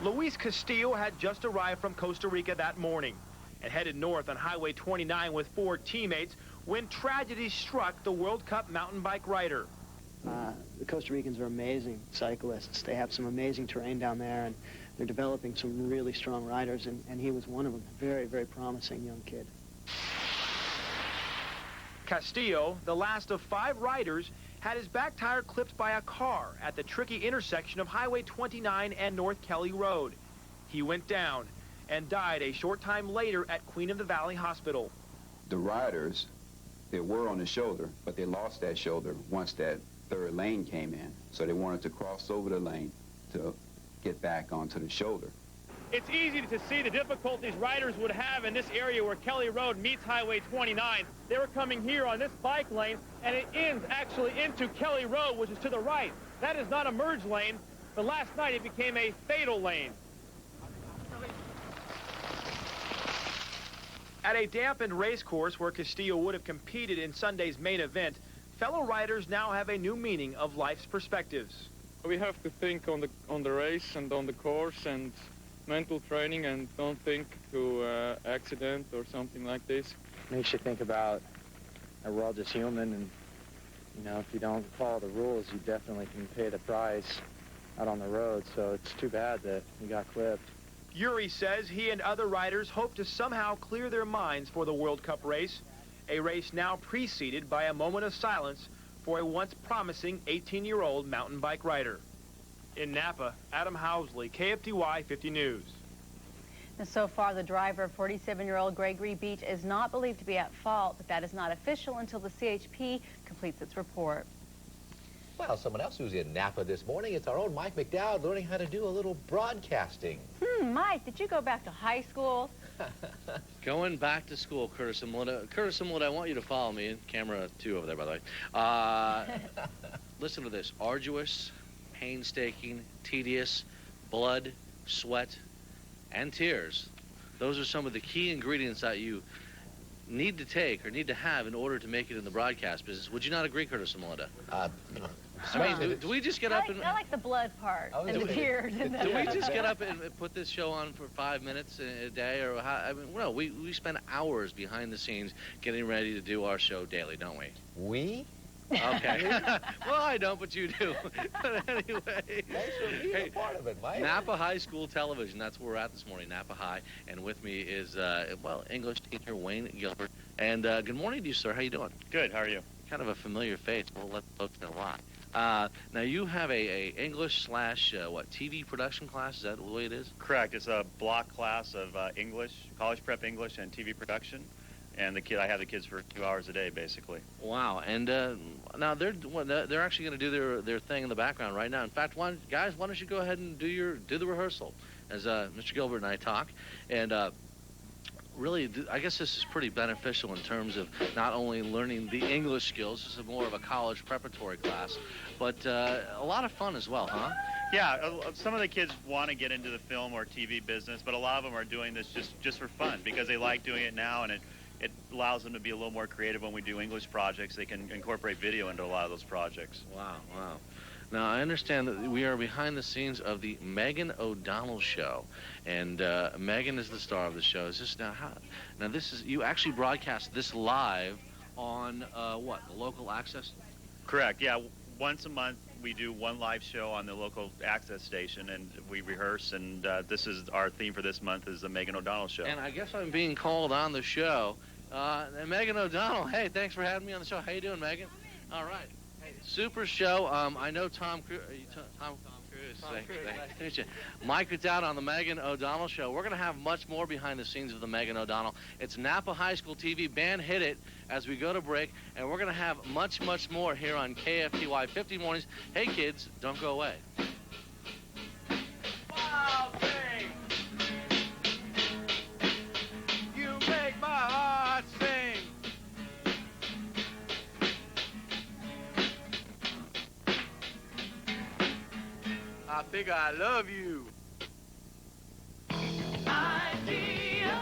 Luis Castillo had just arrived from Costa Rica that morning and headed north on Highway 29 with 4 teammates when tragedy struck the World Cup mountain bike rider. The Costa Ricans are amazing cyclists. They have some amazing terrain down there, and they're developing some really strong riders, and he was one of them. Very, very promising young kid. Castillo, the last of 5 riders, had his back tire clipped by a car at the tricky intersection of Highway 29 and North Kelly Road. He went down and died a short time later at Queen of the Valley Hospital. The riders, they were on the shoulder, but they lost that shoulder once that 3rd lane came in. So they wanted to cross over the lane to get back onto the shoulder. It's easy to see the difficulties riders would have in this area where Kelly Road meets Highway 29. They were coming here on this bike lane, and it ends actually into Kelly Road, which is to the right. That is not a merge lane, but last night it became a fatal lane. At a dampened race course where Castillo would have competed in Sunday's main event, fellow riders now have a new meaning of life's perspectives. We have to think on the race and on the course and mental training, and don't think to accident or something like this. Makes you think about we're all just human, and you know, if you don't follow the rules, you definitely can pay the price out on the road. So it's too bad that he got clipped. Yuri says he and other riders hope to somehow clear their minds for the World Cup race, a race now preceded by a moment of silence for a once promising 18-year-old mountain bike rider. In Napa, Adam Housley, KFTY 50 News. And so far, the driver, 47-year-old Gregory Beach, is not believed to be at fault, but that is not official until the CHP completes its report. Well, someone else who's in Napa this morning, it's our own Mike McDowd learning how to do a little broadcasting. Mike, did you go back to high school? Going back to school, Curtis Simwood, I want you to follow me. Camera 2 over there, by the way. Listen to this. Arduous, painstaking, tedious, blood, sweat, and tears. Those are some of the key ingredients that you need to take or need to have in order to make it in the broadcast business. Would you not agree, Curtis and Melinda? I mean, do we just get up and... I like the blood part and the tears. Do we just get up and put this show on for 5 minutes a day? Or how, I mean, no, we spend hours behind the scenes getting ready to do our show daily, don't we? We? Okay. Well, I don't, but you do. But anyway. Thanks for being a part of it, Mike. Napa High School Television. That's where we're at this morning, Napa High. And with me is, well, English teacher Wayne Gilbert. And good morning to you, sir. How you doing? Good. How are you? Kind of a familiar face. We'll let folks know why. Now, you have a English slash, TV production class? Is that the way it is? Correct. It's a block class of English, college prep English, and TV production. And I have the kids for 2 hours a day, basically. Wow. And now they're actually going to do their thing in the background right now. In fact, guys, why don't you go ahead and do the rehearsal as Mr. Gilbert and I talk. And really, I guess this is pretty beneficial in terms of not only learning the English skills, this is more of a college preparatory class, but a lot of fun as well, huh? Yeah, some of the kids want to get into the film or TV business, but a lot of them are doing this just for fun because they like doing it now, and it allows them to be a little more creative when we do English projects. They can incorporate video into a lot of those projects. Wow. Now, I understand that we are behind the scenes of the Megan O'Donnell show, and Megan is the star of the show. Is this now this is, you actually broadcast this live on, what, the local access? Correct, yeah. Once a month, we do one live show on the local access station, and we rehearse, and this is our theme for this month is the Megan O'Donnell show. And I guess I'm being called on the show. Megan O'Donnell, hey, thanks for having me on the show. How you doing, Megan? All right. Hey, super show. I know Tom Cruise. Tom Cruise. Thanks to meet you. Mike is out on the Megan O'Donnell show. We're going to have much more behind the scenes of the Megan O'Donnell. It's Napa High School TV. Band hit it as we go to break, and we're going to have much more here on KFTY 50 Mornings. Hey, kids, don't go away. Wild thing. You make my heart sing. I think I love you.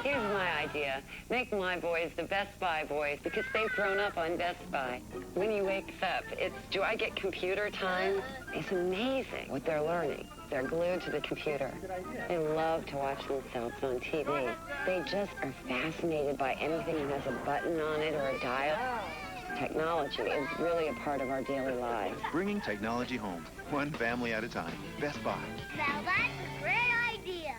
Here's my idea. Make my boys the Best Buy boys because they've grown up on Best Buy. When he wakes up, it's, do I get computer time? It's amazing what they're learning. They're glued to the computer. They love to watch themselves on TV. They just are fascinated by anything that has a button on it or a dial. Technology is really a part of our daily lives. Bringing technology home, one family at a time. Best Buy. Now that's a great idea.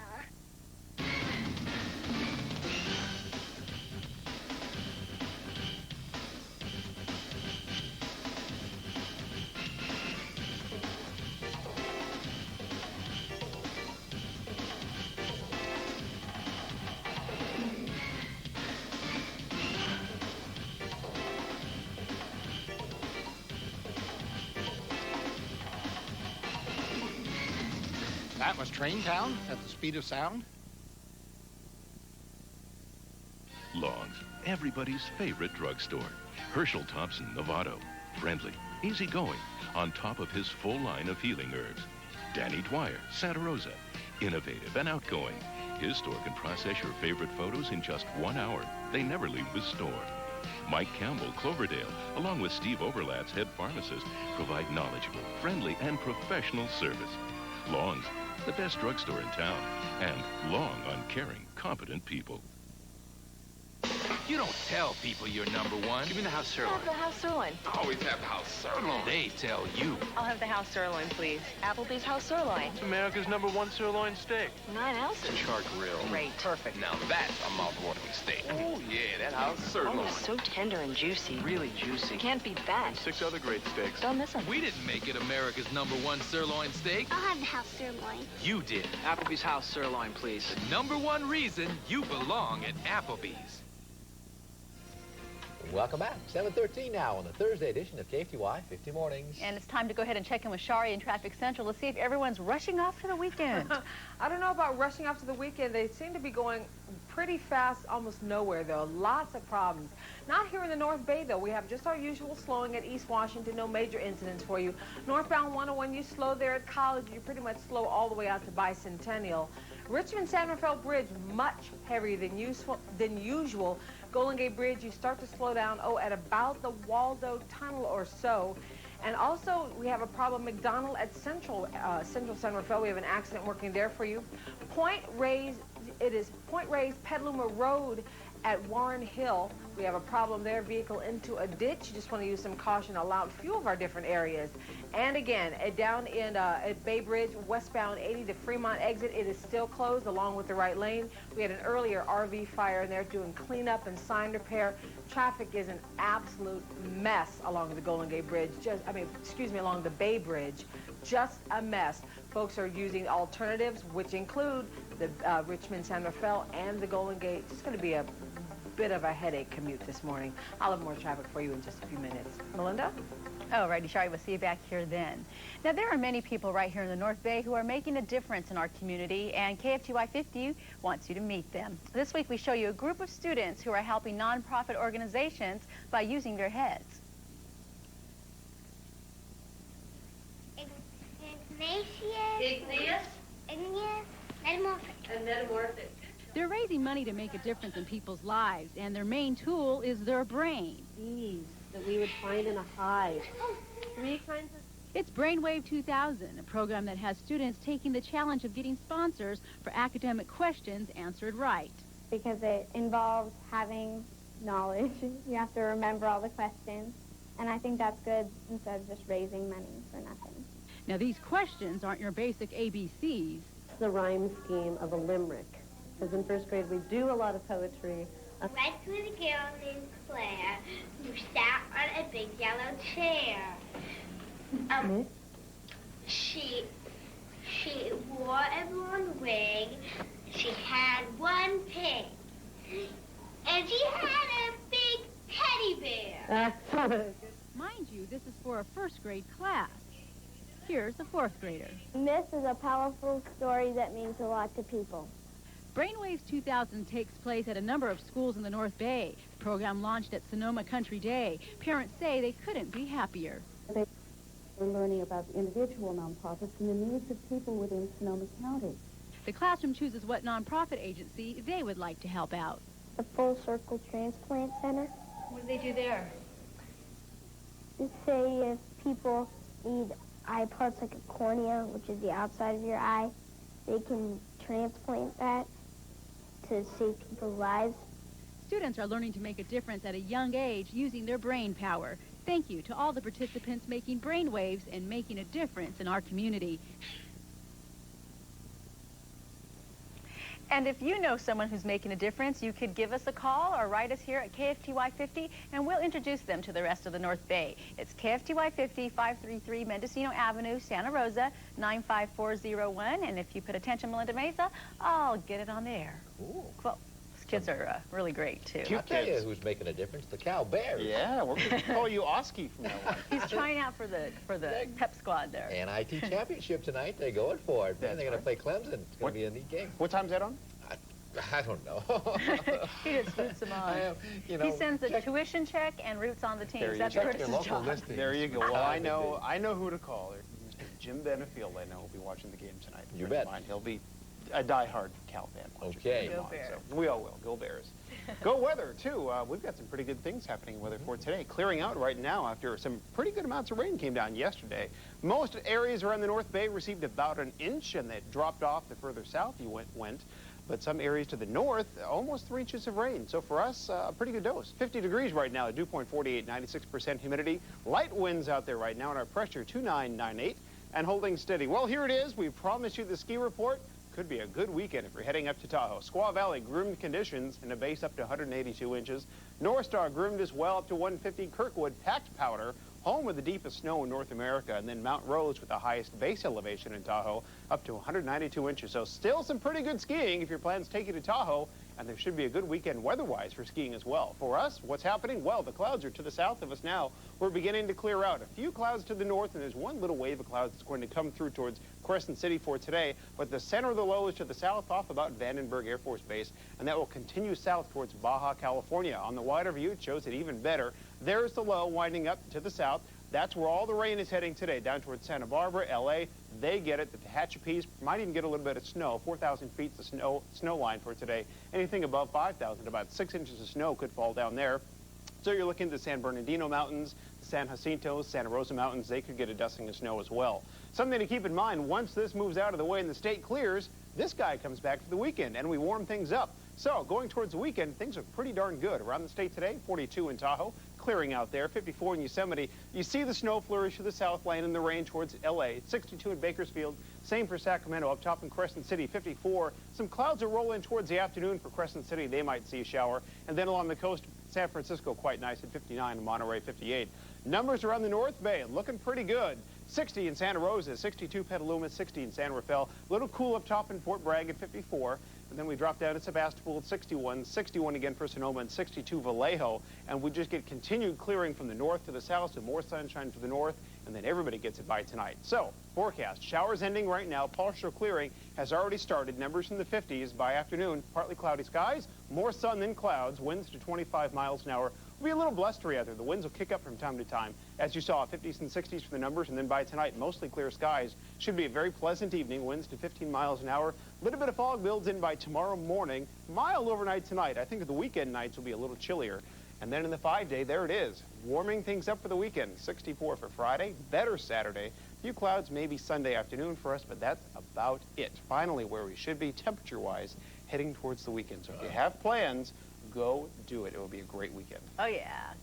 That was Train Town at the speed of sound. Long's, everybody's favorite drugstore. Herschel Thompson, Novato. Friendly, easygoing, on top of his full line of healing herbs. Danny Dwyer, Santa Rosa. Innovative and outgoing. His store can process your favorite photos in just 1 hour. They never leave the store. Mike Campbell, Cloverdale, along with Steve Overlat's head pharmacist, provide knowledgeable, friendly, and professional service. Long's, the best drugstore in town, and long on caring, competent people. You don't tell people you're number one. Give me the house sirloin. I'll have the house sirloin. Always have house sirloin. They tell you. I'll have the house sirloin, please. Applebee's house sirloin. It's America's #1 sirloin steak. 9 ounces. Char grill. Great. Perfect. Now that's a mouth-watering steak. Oh, yeah, that house sirloin. Oh, so tender and juicy. Really juicy. Can't beat that. And 6 other great steaks. Don't miss them. We didn't make it America's #1 sirloin steak. I'll have the house sirloin. You did. Applebee's house sirloin, please. The #1 reason you belong at Applebee's. Welcome back. 7:13 now on the Thursday edition of KFTY 50 Mornings. And it's time to go ahead and check in with Shari in Traffic Central to see if everyone's rushing off to the weekend. I don't know about rushing off to the weekend. They seem to be going pretty fast, almost nowhere, though. Lots of problems. Not here in the North Bay, though. We have just our usual slowing at East Washington. No major incidents for you. Northbound 101, you slow there at College. You pretty much slow all the way out to Bicentennial. Richmond-San Rafael Bridge, much heavier than usual Golden Gate Bridge, you start to slow down, at about the Waldo Tunnel or so. And also, we have a problem, McDonald at Central San Rafael. We have an accident working there for you. It is Point Reyes, Petaluma Road at Warren Hill. We have a problem there, vehicle into a ditch. You just want to use some caution along a few of our different areas. And again, down in at Bay Bridge, westbound 80 to Fremont exit, it is still closed along with the right lane. We had an earlier RV fire and they're doing cleanup and sign repair. Traffic is an absolute mess along the Golden Gate Bridge, along the Bay Bridge. Just a mess. Folks are using alternatives, which include the Richmond, San Rafael, and the Golden Gate. It's going to be a bit of a headache commute this morning. I'll have more traffic for you in just a few minutes. Melinda? Oh, righty, Shari, we'll see you back here then. Now, there are many people right here in the North Bay who are making a difference in our community, and KFTY 50 wants you to meet them. This week, we show you a group of students who are helping nonprofit organizations by using their heads. Igneous. Metamorphic. And metamorphic. They're raising money to make a difference in people's lives, and their main tool is their brain. Bees that we would find in a hive. 3 kinds of... It's Brainwave 2000, a program that has students taking the challenge of getting sponsors for academic questions answered right. Because it involves having knowledge. You have to remember all the questions, and I think that's good instead of just raising money for nothing. Now, these questions aren't your basic ABCs. It's the rhyme scheme of a limerick. Because in first grade, we do a lot of poetry. Went with a girl named Claire who sat on a big yellow chair. She wore a blonde wig. She had one pig. And she had a big teddy bear. Mind you, this is for a first grade class. Here's a fourth grader. Myth is a powerful story that means a lot to people. Brainwaves 2000 takes place at a number of schools in the North Bay. The program launched at Sonoma Country Day. Parents say they couldn't be happier. We're learning about the individual nonprofits and the needs of people within Sonoma County. The classroom chooses what nonprofit agency they would like to help out. The Full Circle Transplant Center. What do they do there? Just say if people need eye parts like a cornea, which is the outside of your eye, they can transplant that to save people's lives. Students are learning to make a difference at a young age using their brain power. Thank you to all the participants making brainwaves and making a difference in our community. And if you know someone who's making a difference, you could give us a call or write us here at KFTY 50, and we'll introduce them to the rest of the North Bay. It's KFTY 50, 533 Mendocino Avenue, Santa Rosa, 95401. And if you put attention, Melinda Mesa, I'll get it on the air. Ooh. Well, these kids are really great, too. I'll tell you who's making a difference, the Cow Bears. Yeah, we're going to call you Oski from now on. He's trying out for the pep squad there. NIT championship tonight. They're going for it. Man, they're going to play Clemson. It's going to be a neat game. What time's that on? I don't know. He just roots them on. He sends the tuition check and roots on the teams. That's Curtis's job. There you go. Well, I know who to call. Mr. Jim Benefield, I know, will be watching the game tonight. You bet. He'll be a diehard Cal fan. Okay. Go Bears. So we all will. Go Bears. Go weather, too. We've got some pretty good things happening in weather for today. Clearing out right now after some pretty good amounts of rain came down yesterday. Most areas around the North Bay received about an inch, and they dropped off the further south you went. But some areas to the north, almost 3 inches of rain. So for us, a pretty good dose. 50 degrees right now, dew point 48, 96% humidity. Light winds out there right now, and our pressure 2998, and holding steady. Well, here it is. We promised you the ski report. Could be a good weekend if you're heading up to Tahoe. Squaw Valley, groomed conditions, and a base up to 182 inches. North Star, groomed as well, up to 150. Kirkwood, packed powder, home with the deepest snow in North America, and then Mount Rose with the highest base elevation in Tahoe, up to 192 inches. So still some pretty good skiing if your plans take you to Tahoe, and there should be a good weekend weather-wise for skiing as well. For us, what's happening? Well, the clouds are to the south of us now. We're beginning to clear out. A few clouds to the north, and there's one little wave of clouds that's going to come through towards Crescent City for today, but the center of the low is to the south off about Vandenberg Air Force Base, and that will continue south towards Baja California. On the wider view, it shows it even better. There's the low winding up to the south. That's where all the rain is heading today, down towards Santa Barbara, L.A. They get it. The Tehachapi's might even get a little bit of snow. 4,000 feet is the snow line for today. Anything above 5,000, about 6 inches of snow could fall down there. So you're looking at the San Bernardino Mountains, the San Jacinto, Santa Rosa Mountains. They could get a dusting of snow as well. Something to keep in mind, once this moves out of the way and the state clears, this guy comes back for the weekend, and we warm things up. So going towards the weekend, things are pretty darn good. Around the state today, 42 in Tahoe, clearing out there, 54 in Yosemite. You see the snow flourish to the southland and the rain towards L.A. 62 in Bakersfield. Same for Sacramento. Up top in Crescent City, 54. Some clouds will roll in towards the afternoon for Crescent City. They might see a shower. And then along the coast, San Francisco, quite nice at 59, and Monterey, 58. Numbers around the North Bay looking pretty good. 60 in Santa Rosa, 62 Petaluma, 60 in San Rafael. A little cool up top in Fort Bragg at 54. And then we drop down to Sebastopol at 61, 61 again for Sonoma, and 62 Vallejo. And we just get continued clearing from the north to the south, so more sunshine to the north, and then everybody gets it by tonight. So, forecast, showers ending right now. Partial clearing has already started. Numbers in the 50s by afternoon. Partly cloudy skies, more sun than clouds, winds to 25 miles an hour. Will be a little blustery out there. The winds will kick up from time to time. As you saw, 50s and 60s for the numbers, and then by tonight, mostly clear skies. Should be a very pleasant evening. Winds to 15 miles an hour. A little bit of fog builds in by tomorrow morning. Mild overnight tonight. I think the weekend nights will be a little chillier. And then in the 5-day, there it is. Warming things up for the weekend. 64 for Friday. Better Saturday. A few clouds maybe Sunday afternoon for us, but that's about it. Finally, where we should be temperature-wise, heading towards the weekend. So if you have plans, go do it. It will be a great weekend. Oh, yeah.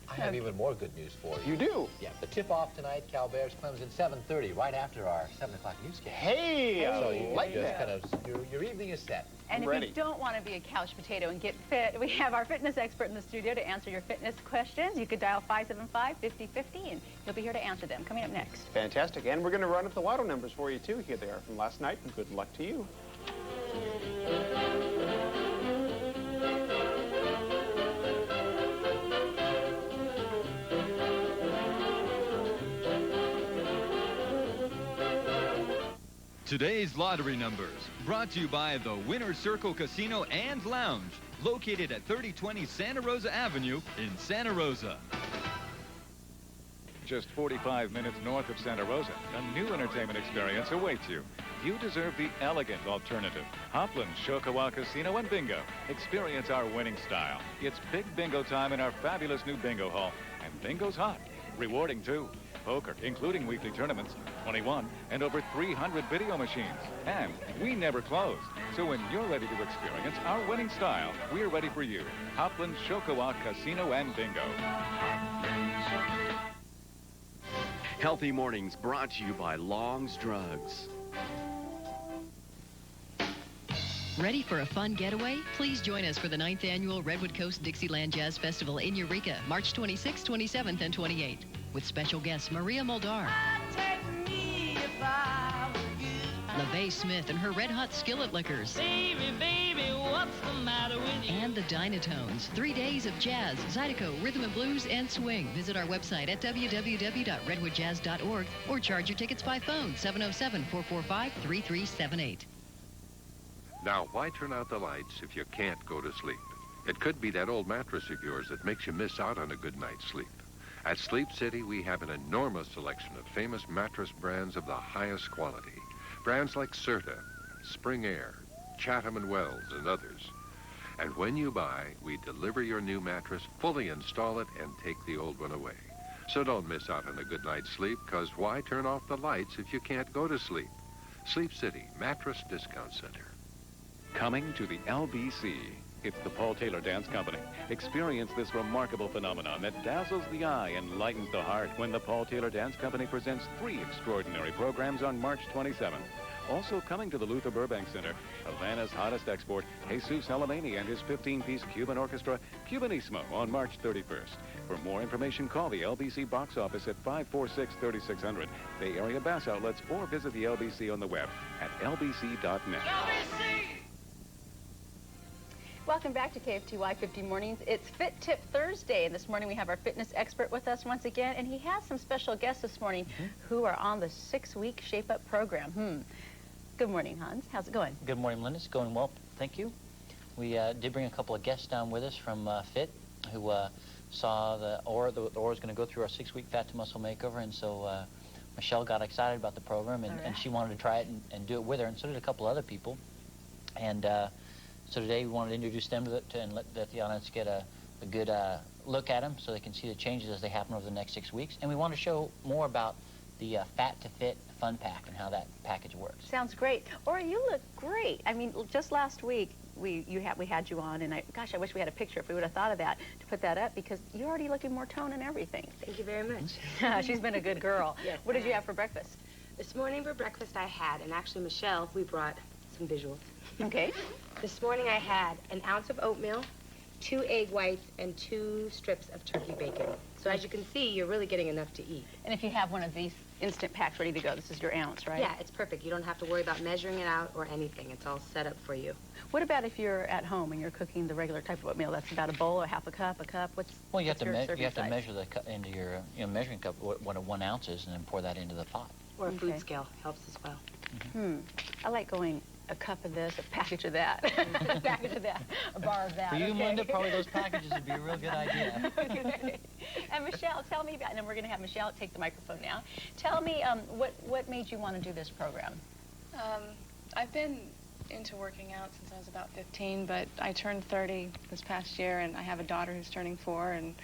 I have even more good news for you. You do? Yeah, the tip-off tonight, Cal Bears Clemson, 7:30, right after our 7 o'clock newscast. Hey, so I you like just that. kind of, your evening is set. And if you don't want to be a couch potato and get fit, we have our fitness expert in the studio to answer your fitness questions. You could dial 575-5050, and he'll be here to answer them. Coming up next. Fantastic. And we're going to run up the lotto numbers for you, too. Here they are from last night, and good luck to you. Today's lottery numbers, brought to you by the Winner Circle Casino and Lounge, located at 3020 Santa Rosa Avenue in Santa Rosa. Just 45 minutes north of Santa Rosa, a new entertainment experience awaits you. You deserve the elegant alternative. Hopland's Shokawa Casino and Bingo. Experience our winning style. It's big bingo time in our fabulous new bingo hall, and bingo's hot. Rewarding, too. Poker, including weekly tournaments, 21, and over 300 video machines. And we never close. So when you're ready to experience our winning style, we're ready for you. Hopland's Shokawa Casino and Bingo. Healthy Mornings brought to you by Long's Drugs. Ready for a fun getaway? Please join us for the 9th Annual Redwood Coast Dixieland Jazz Festival in Eureka, March 26th, 27th, and 28th. With special guests Maria Muldaur, LaVey Smith and her Red Hot Skillet Lickers, Baby, what's the matter with you? and the Dynatones. 3 days of jazz, zydeco, rhythm and blues, and swing. Visit our website at www.redwoodjazz.org or charge your tickets by phone, 707-445-3378. Now, why turn out the lights if you can't go to sleep? It could be that old mattress of yours that makes you miss out on a good night's sleep. At Sleep City, we have an enormous selection of famous mattress brands of the highest quality. Brands like Serta, Spring Air, Chatham & Wells, and others. And when you buy, we deliver your new mattress, fully install it, and take the old one away. So don't miss out on a good night's sleep, because why turn off the lights if you can't go to sleep? Sleep City, Mattress Discount Center. Coming to the LBC. It's the Paul Taylor Dance Company. Experience this remarkable phenomenon that dazzles the eye and lightens the heart when the Paul Taylor Dance Company presents 3 extraordinary programs on March 27th. Also coming to the Luther Burbank Center, Havana's hottest export, Jesus Alemany and his 15-piece Cuban orchestra, Cubanismo, on March 31st. For more information, call the LBC box office at 546-3600, Bay Area Bass Outlets, or visit the LBC on the web at lbc.net. Welcome back to KFTY 50 Mornings. It's Fit Tip Thursday, and this morning we have our fitness expert with us once again, and he has some special guests this morning who are on the 6-week Shape Up program. Good morning, Hans. How's it going? Good morning, Linda. It's going well, thank you. We did bring a couple of guests down with us from Fit who saw the Aura was going to go through our 6-week Fat to Muscle makeover, and so Michelle got excited about the program, and she wanted to try it and do it with her, and so did a couple other people. And so today we wanted to introduce them and let the audience get a good look at them so they can see the changes as they happen over the next 6 weeks. And we want to show more about the Fat to Fit Fun Pack and how that package works. Sounds great. Ora, you look great. I mean, just last week we had you on, and gosh, I wish we had a picture if we would have thought of that to put that up, because you're already looking more toned and everything. Thank you very much. She's been a good girl. Yes, what did you have for breakfast? This morning for breakfast I had, and actually Michelle, we brought some visuals. Okay. This morning I had an ounce of oatmeal, 2 egg whites, and 2 strips of turkey bacon. So as you can see, you're really getting enough to eat. And if you have one of these instant packs ready to go, this is your ounce, right? Yeah, it's perfect. You don't have to worry about measuring it out or anything. It's all set up for you. What about if you're at home and you're cooking the regular type of oatmeal? That's about a bowl, a half a cup, a cup. Well, you have to measure the into your measuring cup what a 1 ounce is, and then pour that into the pot. Or a food scale helps as well. I like going a cup of this, a package of that, a package of that, a bar of that. For you, Linda, probably those packages would be a real good idea. Okay. And Michelle, tell me about, and we're going to have Michelle take the microphone now. Tell me what made you want to do this program? I've been into working out since I was about 15, but I turned 30 this past year, and I have a daughter who's turning 4, and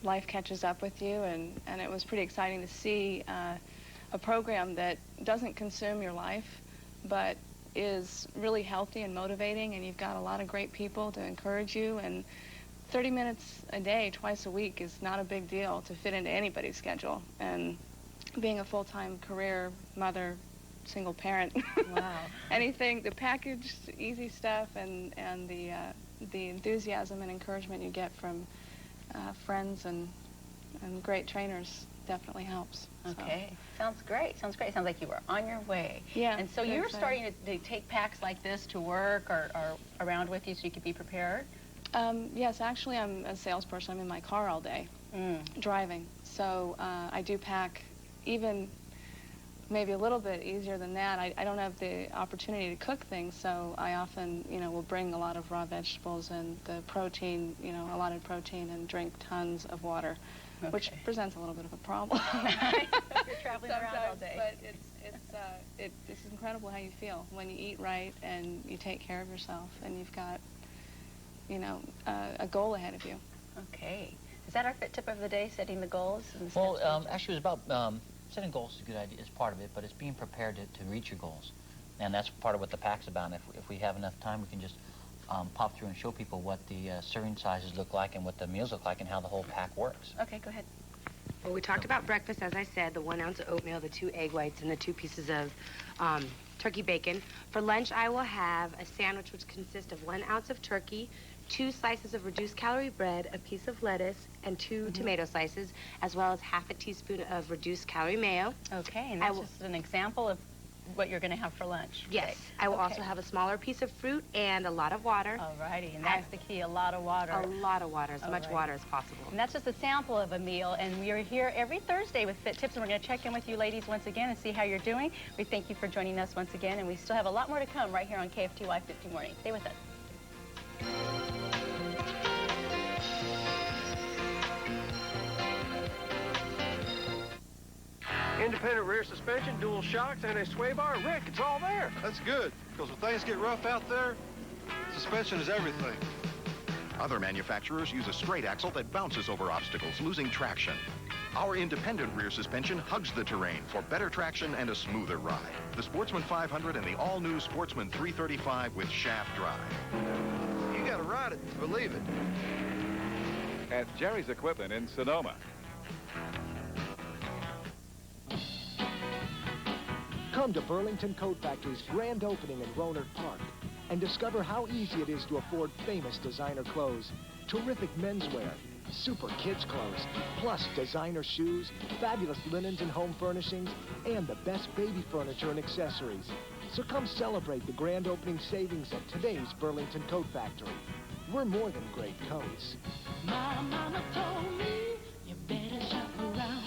life catches up with you, and it was pretty exciting to see a program that doesn't consume your life, but is really healthy and motivating, and you've got a lot of great people to encourage you, and 30 minutes a day, twice a week is not a big deal to fit into anybody's schedule. And being a full-time career mother, single parent, wow. Anything, the packaged easy stuff and the enthusiasm and encouragement you get from friends and great trainers definitely helps. Okay. Sounds great. Sounds great. Sounds like you were on your way. Yeah. And so you're starting to take packs like this to work or around with you so you could be prepared? Yes, actually I'm a salesperson. I'm in my car all day driving. So I do pack even maybe a little bit easier than that. I don't have the opportunity to cook things, so I often, will bring a lot of raw vegetables and the protein, a lot of protein, and drink tons of water. Okay. Which presents a little bit of a problem. You're traveling around all day. But it's incredible how you feel when you eat right and you take care of yourself and you've got, a goal ahead of you. Okay. Is that our fit tip of the day, setting the goals? And well, actually it was about setting goals is a good idea, is part of it, but it's being prepared to reach your goals. And that's part of what the pack's about. And if we have enough time, we can just pop through and show people what the serving sizes look like and what the meals look like and how the whole pack works. Okay, go ahead. Well, we talked about breakfast, as I said, the 1 ounce of oatmeal, the 2 egg whites, and the 2 pieces of turkey bacon. For lunch, I will have a sandwich which consists of 1 ounce of turkey, 2 slices of reduced calorie bread, a piece of lettuce, and 2 tomato slices, as well as half a teaspoon of reduced calorie mayo. Okay, and that's just an example of what you're going to have for lunch. Yes. Today. I will also have a smaller piece of fruit and a lot of water. All righty, and that's the key, a lot of water. A lot of water, as much water as possible. And that's just a sample of a meal, and we are here every Thursday with Fit Tips, and we're going to check in with you ladies once again and see how you're doing. We thank you for joining us once again, and we still have a lot more to come right here on KFTY 50 Morning. Stay with us. Independent rear suspension, dual shocks, and a sway bar. Rick, it's all there. That's good, because when things get rough out there, suspension is everything. Other manufacturers use a straight axle that bounces over obstacles, losing traction. Our independent rear suspension hugs the terrain for better traction and a smoother ride. The Sportsman 500 and the all-new Sportsman 335 with shaft drive. You gotta ride it to believe it. At Jerry's Equipment in Sonoma. Come to Burlington Coat Factory's grand opening in Rohnert Park and discover how easy it is to afford famous designer clothes, terrific menswear, super kids clothes, plus designer shoes, fabulous linens and home furnishings, and the best baby furniture and accessories. So come celebrate the grand opening savings at today's Burlington Coat Factory. We're more than great coats. My mama told me you better shop around.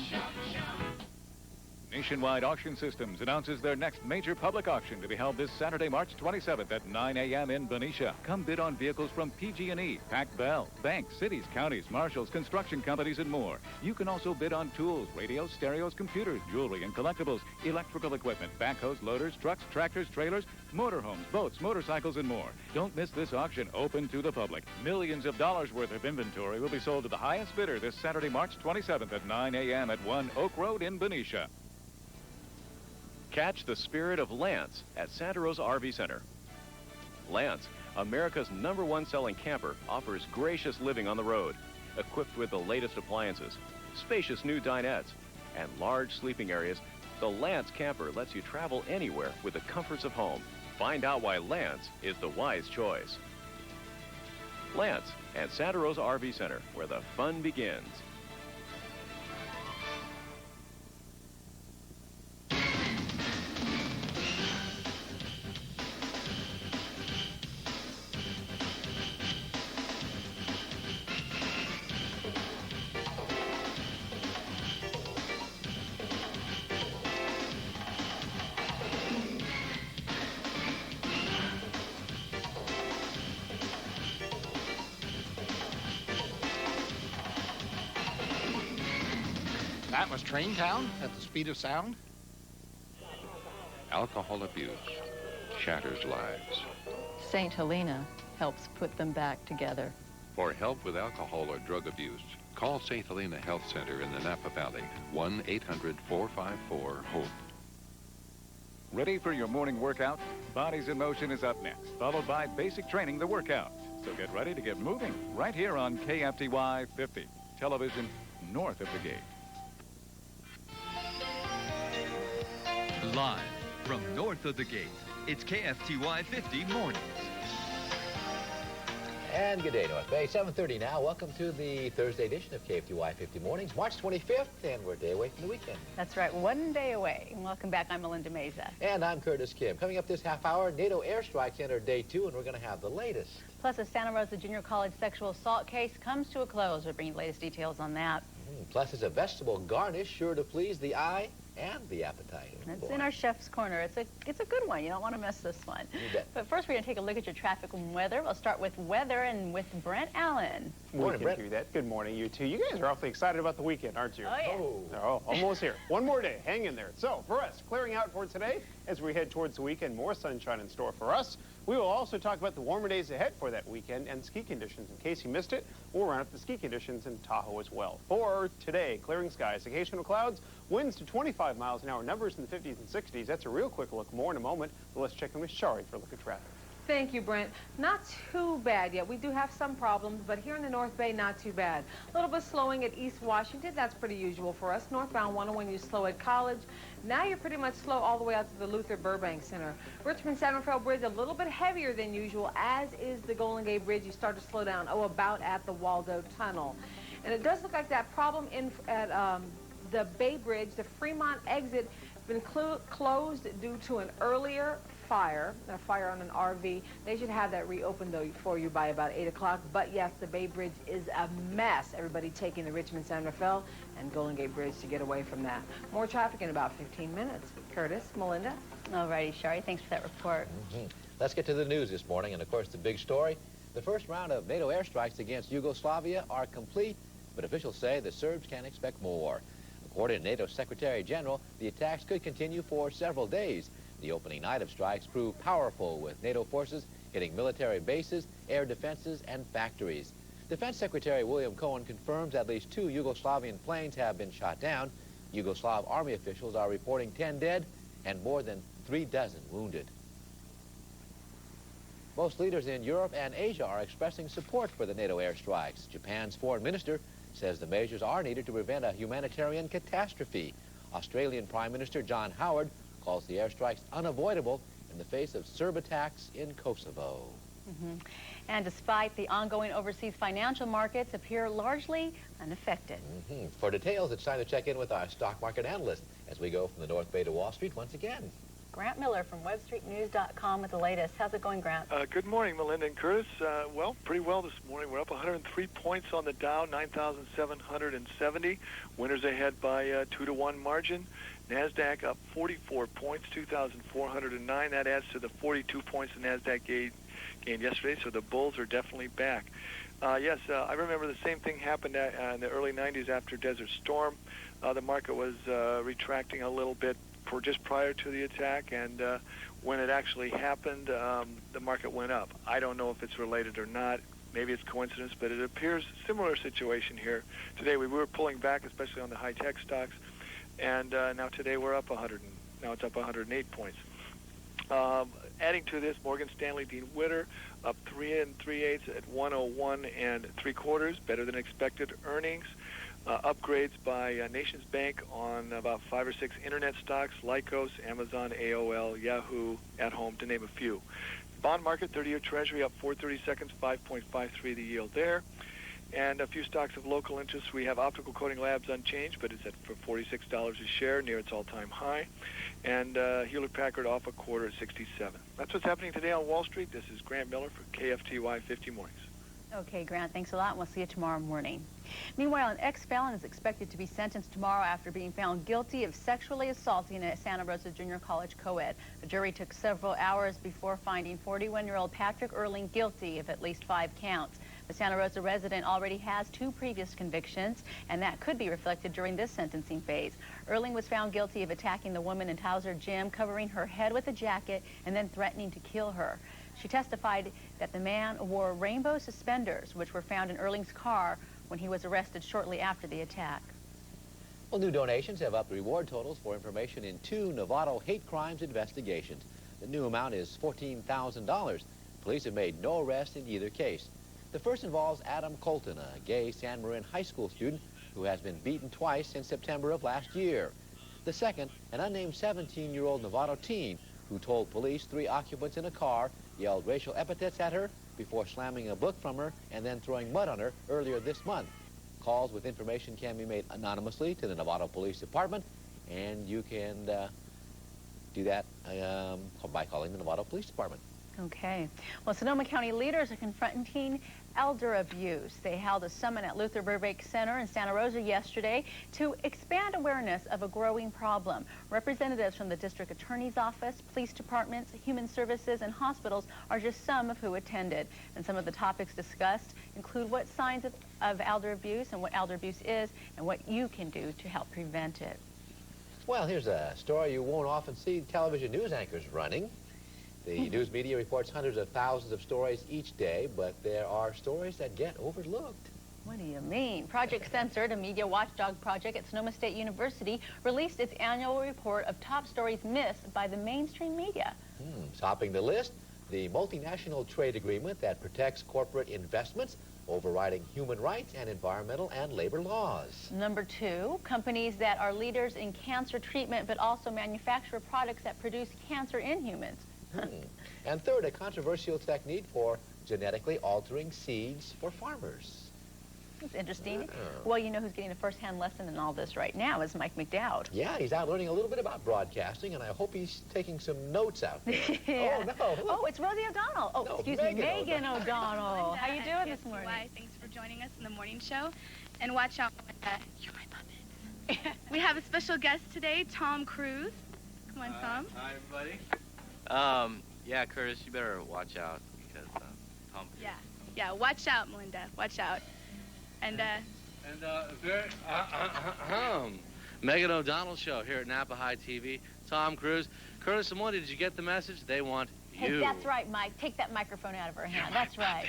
Nationwide Auction Systems announces their next major public auction to be held this Saturday, March 27th at 9 a.m. in Benicia. Come bid on vehicles from PG&E, Pac Bell, banks, cities, counties, marshals, construction companies, and more. You can also bid on tools, radios, stereos, computers, jewelry, and collectibles, electrical equipment, backhoes, loaders, trucks, tractors, trailers, motorhomes, boats, motorcycles, and more. Don't miss this auction open to the public. Millions of dollars worth of inventory will be sold to the highest bidder this Saturday, March 27th at 9 a.m. at 1 Oak Road in Benicia. Catch the spirit of Lance at Santa Rosa RV Center. Lance, America's #1 selling camper, offers gracious living on the road, equipped with the latest appliances, spacious new dinettes, and large sleeping areas. The Lance camper lets you travel anywhere with the comforts of home. Find out why Lance is the wise choice. Lance at Santa Rosa RV Center, where the fun begins. That was Train Town at the speed of sound. Alcohol abuse shatters lives. St. Helena helps put them back together. For help with alcohol or drug abuse, call St. Helena Health Center in the Napa Valley, 1-800-454-HOPE. Ready for your morning workout? Bodies in Motion is up next, followed by Basic Training, the workout. So get ready to get moving right here on KFTY 50, television north of the gate. Live from north of the gate, it's KFTY 50 Mornings. And good day, North Bay. 7:30 now. Welcome to the Thursday edition of KFTY 50 Mornings, March 25th, and we're a day away from the weekend. That's right, one day away. Welcome back. I'm Melinda Meza. And I'm Curtis Kim. Coming up this half hour, NATO airstrikes enter day 2, and we're going to have the latest. Plus, a Santa Rosa Junior College sexual assault case comes to a close. We're bringing the latest details on that. Plus, it's a vegetable garnish sure to please the eye and the appetite. It's in our chef's corner. It's a good one. You don't want to miss this one. You bet. But first, we're going to take a look at your traffic and weather. We'll start with weather and with Brent Allen. Morning, Brent. Do that. Good morning, you two. You guys are awfully excited about the weekend, aren't you? Oh, yeah. Oh, almost here. One more day. Hang in there. So, for us, clearing out for today as we head towards the weekend. More sunshine in store for us. We will also talk about the warmer days ahead for that weekend and ski conditions. In case you missed it, we'll round up the ski conditions in Tahoe as well. For today, clearing skies, occasional clouds, winds to 25 miles an hour, numbers in the 50s and 60s. That's a real quick look. More in a moment. But let's check in with Shari for a look at traffic. Thank you, Brent. Not too bad yet. We do have some problems, but here in the North Bay, not too bad. A little bit slowing at East Washington. That's pretty usual for us. Northbound 101, you slow at College. Now you're pretty much slow all the way out to the Luther Burbank Center. Richmond San Rafael Bridge, a little bit heavier than usual, as is the Golden Gate Bridge. You start to slow down, about at the Waldo Tunnel. And it does look like that problem at the Bay Bridge, the Fremont exit, been closed due to an earlier fire, a fire on an RV. They should have that reopened, though, for you by about 8 o'clock. But, yes, the Bay Bridge is a mess. Everybody taking the Richmond San Rafael and Golden Gate Bridge to get away from that. More traffic in about 15 minutes. Curtis, Melinda. All righty, Shari. Thanks for that report. Let's get to the news this morning. And, of course, the big story. The first round of NATO airstrikes against Yugoslavia are complete, but officials say the Serbs can expect more. According to NATO Secretary General, the attacks could continue for several days. The opening night of strikes proved powerful, with NATO forces hitting military bases, air defenses, and factories. Defense Secretary William Cohen confirms at least 2 Yugoslavian planes have been shot down. Yugoslav army officials are reporting 10 dead and more than 36 wounded. Most leaders in Europe and Asia are expressing support for the NATO airstrikes. Japan's foreign minister says the measures are needed to prevent a humanitarian catastrophe. Australian Prime Minister John Howard calls the airstrikes unavoidable in the face of Serb attacks in Kosovo. And despite the ongoing overseas financial markets appear largely unaffected. For details, it's time to check in with our stock market analyst as we go from the North Bay to Wall Street once again. Grant Miller from WebStreetNews.com with the latest. How's it going, Grant? Good morning, Melinda and Curtis. Well, pretty well this morning. We're up 103 points on the Dow, 9,770. Winners ahead by a 2-to-1 margin. NASDAQ up 44 points, 2,409. That adds to the 42 points the NASDAQ gained yesterday, so the bulls are definitely back. Yes, I remember the same thing happened in the early 90s after Desert Storm. The market was retracting a little bit just prior to the attack, and when it actually happened, the market went up. I don't know if it's related or not. Maybe it's coincidence, but it appears similar situation here. Today we were pulling back, especially on the high-tech stocks, and now today we're up 100. Now it's up 108 points. Adding to this, Morgan Stanley Dean Witter up 3 3/8 at 101 3/4, better than expected earnings. Upgrades by Nations Bank on about 5 or 6 internet stocks, Lycos, Amazon, AOL, Yahoo, At Home, to name a few. Bond market, 30-year Treasury up 4/32, 5.53 the yield there. And a few stocks of local interest. We have Optical Coating Labs unchanged, but it's at for $46 a share, near its all-time high. And Hewlett-Packard off a quarter at 67. That's what's happening today on Wall Street. This is Grant Miller for KFTY 50 Mornings. Okay, Grant, thanks a lot, and we'll see you tomorrow morning. Meanwhile, an ex-felon is expected to be sentenced tomorrow after being found guilty of sexually assaulting a Santa Rosa Junior College co-ed. The jury took several hours before finding 41-year-old Patrick Erling guilty of at least 5 counts. The Santa Rosa resident already has 2 previous convictions, and that could be reflected during this sentencing phase. Erling was found guilty of attacking the woman in Towser Gym, covering her head with a jacket, and then threatening to kill her. She testified that the man wore rainbow suspenders, which were found in Erling's car when he was arrested shortly after the attack. Well, new donations have upped reward totals for information in 2 Novato hate crimes investigations. The new amount is $14,000. Police have made no arrests in either case. The first involves Adam Colton, a gay San Marin high school student who has been beaten twice since September of last year. The second, an unnamed 17-year-old Novato teen who told police 3 occupants in a car yelled racial epithets at her before slamming a book from her and then throwing mud on her earlier this month. Calls with information can be made anonymously to the Novato Police Department, and you can do that by calling the Novato Police Department. Okay. Well, Sonoma County leaders are confronting elder abuse. They held a summit at Luther Burbank Center in Santa Rosa yesterday to expand awareness of a growing problem. Representatives from the district attorney's office, police departments, human services, and hospitals are just some of who attended. And some of the topics discussed include what signs of elder abuse and what elder abuse is and what you can do to help prevent it. Well, here's a story you won't often see television news anchors running. The news media reports hundreds of thousands of stories each day, but there are stories that get overlooked. What do you mean? Project Censored, a media watchdog project at Sonoma State University, released its annual report of top stories missed by the mainstream media. Topping the list, the multinational trade agreement that protects corporate investments, overriding human rights and environmental and labor laws. Number 2, companies that are leaders in cancer treatment but also manufacture products that produce cancer in humans. And third, a controversial technique for genetically altering seeds for farmers. That's interesting. Well, you know who's getting a first-hand lesson in all this right now is Mike McDowd. Yeah, he's out learning a little bit about broadcasting, and I hope he's taking some notes out there. Yeah. Oh, no. Oh, it's Rosie O'Donnell. Oh, no, excuse me, Megan O'Donnell. How you doing this morning? Thanks for joining us in the morning show. And watch out, you're my puppet. We have a special guest today, Tom Cruise. Come on, Tom. Hi, everybody. Yeah, Curtis, you better watch out because Tom. Yeah, watch out, Melinda. Watch out. And Megan O'Donnell show here at Napa High TV. Tom Cruise. Curtis and Melinda, did you get the message? They want you. Hey, that's right, Mike. Take that microphone out of her hand. That's right.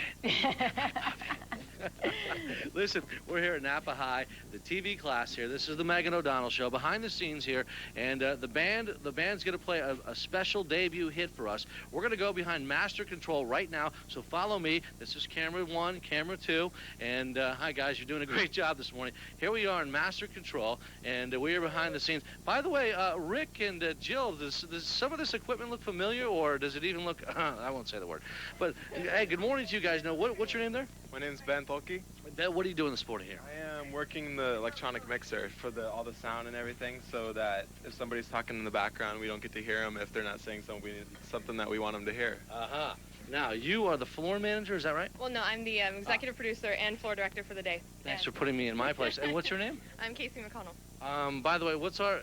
Listen, we're here at Napa High, the TV class here. This is the Megan O'Donnell Show, behind the scenes here, and the band's going to play a special debut hit for us. We're going to go behind master control right now, so follow me. This is camera 1, camera 2, and hi, guys, you're doing a great job this morning. Here we are in master control, and we are behind the scenes. By the way, Rick and Jill, does some of this equipment look familiar, or does it even look, I won't say the word. But, hey, good morning to you guys. What's your name there? My name's Ben Tolke. What are you doing this morning here? I am working the electronic mixer for all the sound and everything, so that if somebody's talking in the background, we don't get to hear them if they're not saying something that we want them to hear. Uh-huh. Now, you are the floor manager, is that right? Well, no, I'm the executive producer and floor director for the day. Thanks for putting me in my place. And what's your name? I'm Casey McConnell. By the way, what's our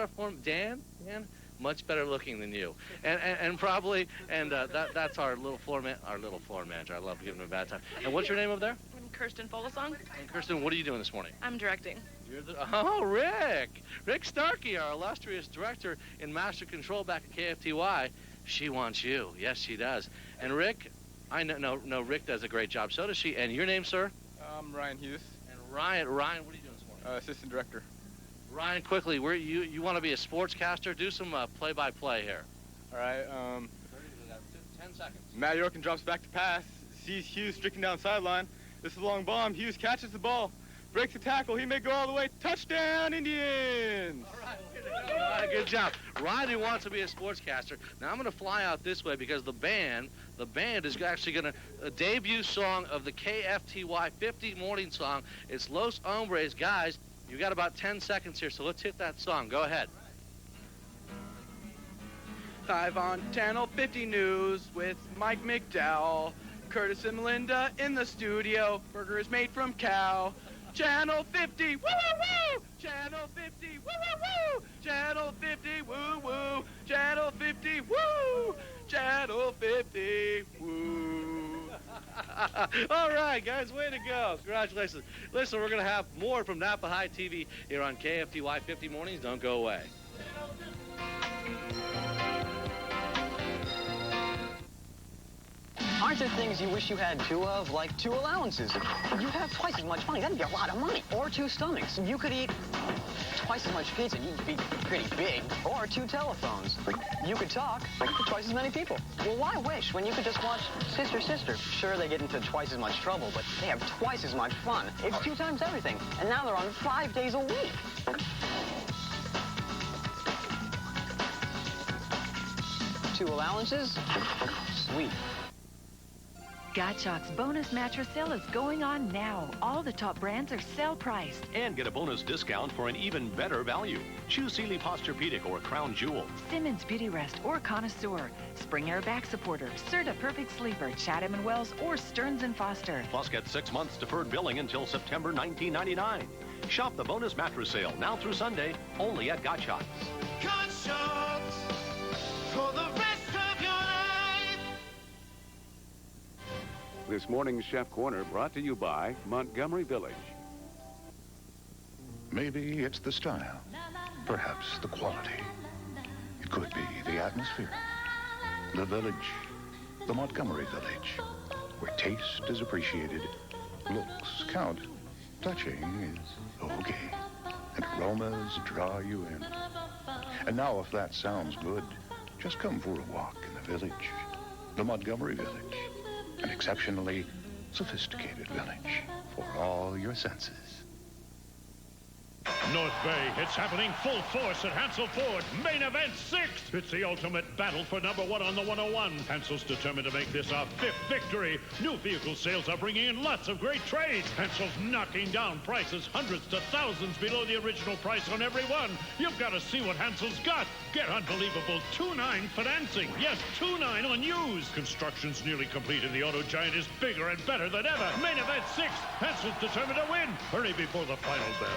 floor? Dan? Much better looking than you, and probably, that's our little floor manager. I love giving him a bad time. And what's your name over there? I'm Kirsten Folesong. And Kirsten, what are you doing this morning? I'm directing. Rick Starkey, our illustrious director in Master Control back at KFTY. She wants you. Yes, she does. And Rick, I know, Rick does a great job. So does she. And your name, sir? I'm Ryan Hughes. And Ryan, what are you doing this morning? Assistant director. Ryan, quickly, you want to be a sportscaster? Do some play-by-play here. All right. 10 seconds. Matt Yorkin drops back to pass. Sees Hughes streaking down sideline. This is a long bomb. Hughes catches the ball. Breaks the tackle. He may go all the way. Touchdown, Indians! All right, good job. Ryan, who wants to be a sportscaster. Now, I'm going to fly out this way because the band is actually going to debut song of the KFTY 50 morning song. It's Los Hombres. Guys, you got about 10 seconds here, so let's hit that song. Go ahead. Live on Channel 50 News with Mike McDowell. Curtis and Melinda in the studio. Burger is made from cow. Channel 50, woo woo woo! Channel 50, woo woo woo! Channel 50, woo woo! Channel 50, woo! Channel 50, woo! All right, guys, way to go. Congratulations. Listen, we're going to have more from Napa High TV here on KFTY 50 Mornings. Don't go away. Aren't there things you wish you had two of, like 2 allowances? You'd have twice as much money. That'd be a lot of money. Or 2 stomachs. You could eat twice as much pizza. You'd be pretty big. Or 2 telephones. You could talk to twice as many people. Well, why wish when you could just watch Sister, Sister? Sure, they get into twice as much trouble, but they have twice as much fun. It's 2 times everything. And now they're on 5 days a week. Two allowances? Sweet. Gottschalk's bonus mattress sale is going on now. All the top brands are sale priced. And get a bonus discount for an even better value. Choose Sealy Posturepedic or Crown Jewel. Simmons Beauty Rest or Connoisseur. Spring Air Back Supporter. Serta Perfect Sleeper. Chatham & Wells or Stearns & Foster. Plus get 6 months deferred billing until September 1999. Shop the bonus mattress sale now through Sunday only at Gottschalk's. Gottschalk's for the rest of your life. This morning's Chef Corner brought to you by Montgomery Village. Maybe it's the style, perhaps the quality. It could be the atmosphere. The village, the Montgomery Village, where taste is appreciated, looks count, touching is okay, and aromas draw you in. And now if that sounds good, just come for a walk in the village, the Montgomery Village, an exceptionally sophisticated village for all your senses. North Bay, it's happening full force at Hansel Ford. Main Event 6. It's the ultimate battle for number 1 on the 101. Hansel's determined to make this our 5th victory. New vehicle sales are bringing in lots of great trades. Hansel's knocking down prices hundreds to thousands below the original price on every one. You've got to see what Hansel's got. Get unbelievable 2.9 financing. Yes, 2.9 on used. Construction's nearly complete and the auto giant is bigger and better than ever. Main Event 6. Hansel's determined to win. Hurry before the final bell.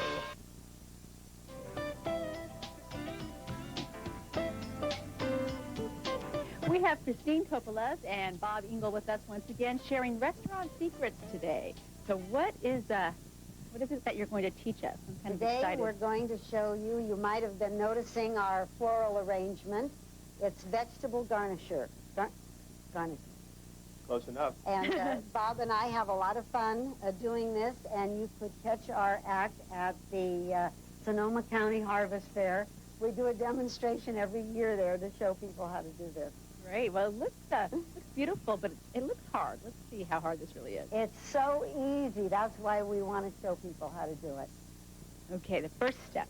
We have Christine Coppola and Bob Engel with us once again, sharing restaurant secrets today. So what is it that you're going to teach us? I'm kind of Today excited. we're going to show you, you might have been noticing our floral arrangement. It's vegetable garniture. Garniture. Close enough. And Bob and I have a lot of fun doing this, and you could catch our act at the Sonoma County Harvest Fair. We do a demonstration every year there to show people how to do this. Great. Well, it looks beautiful, but it looks hard. Let's see how hard this really is. It's so easy. That's why we want to show people how to do it. Okay, the first step.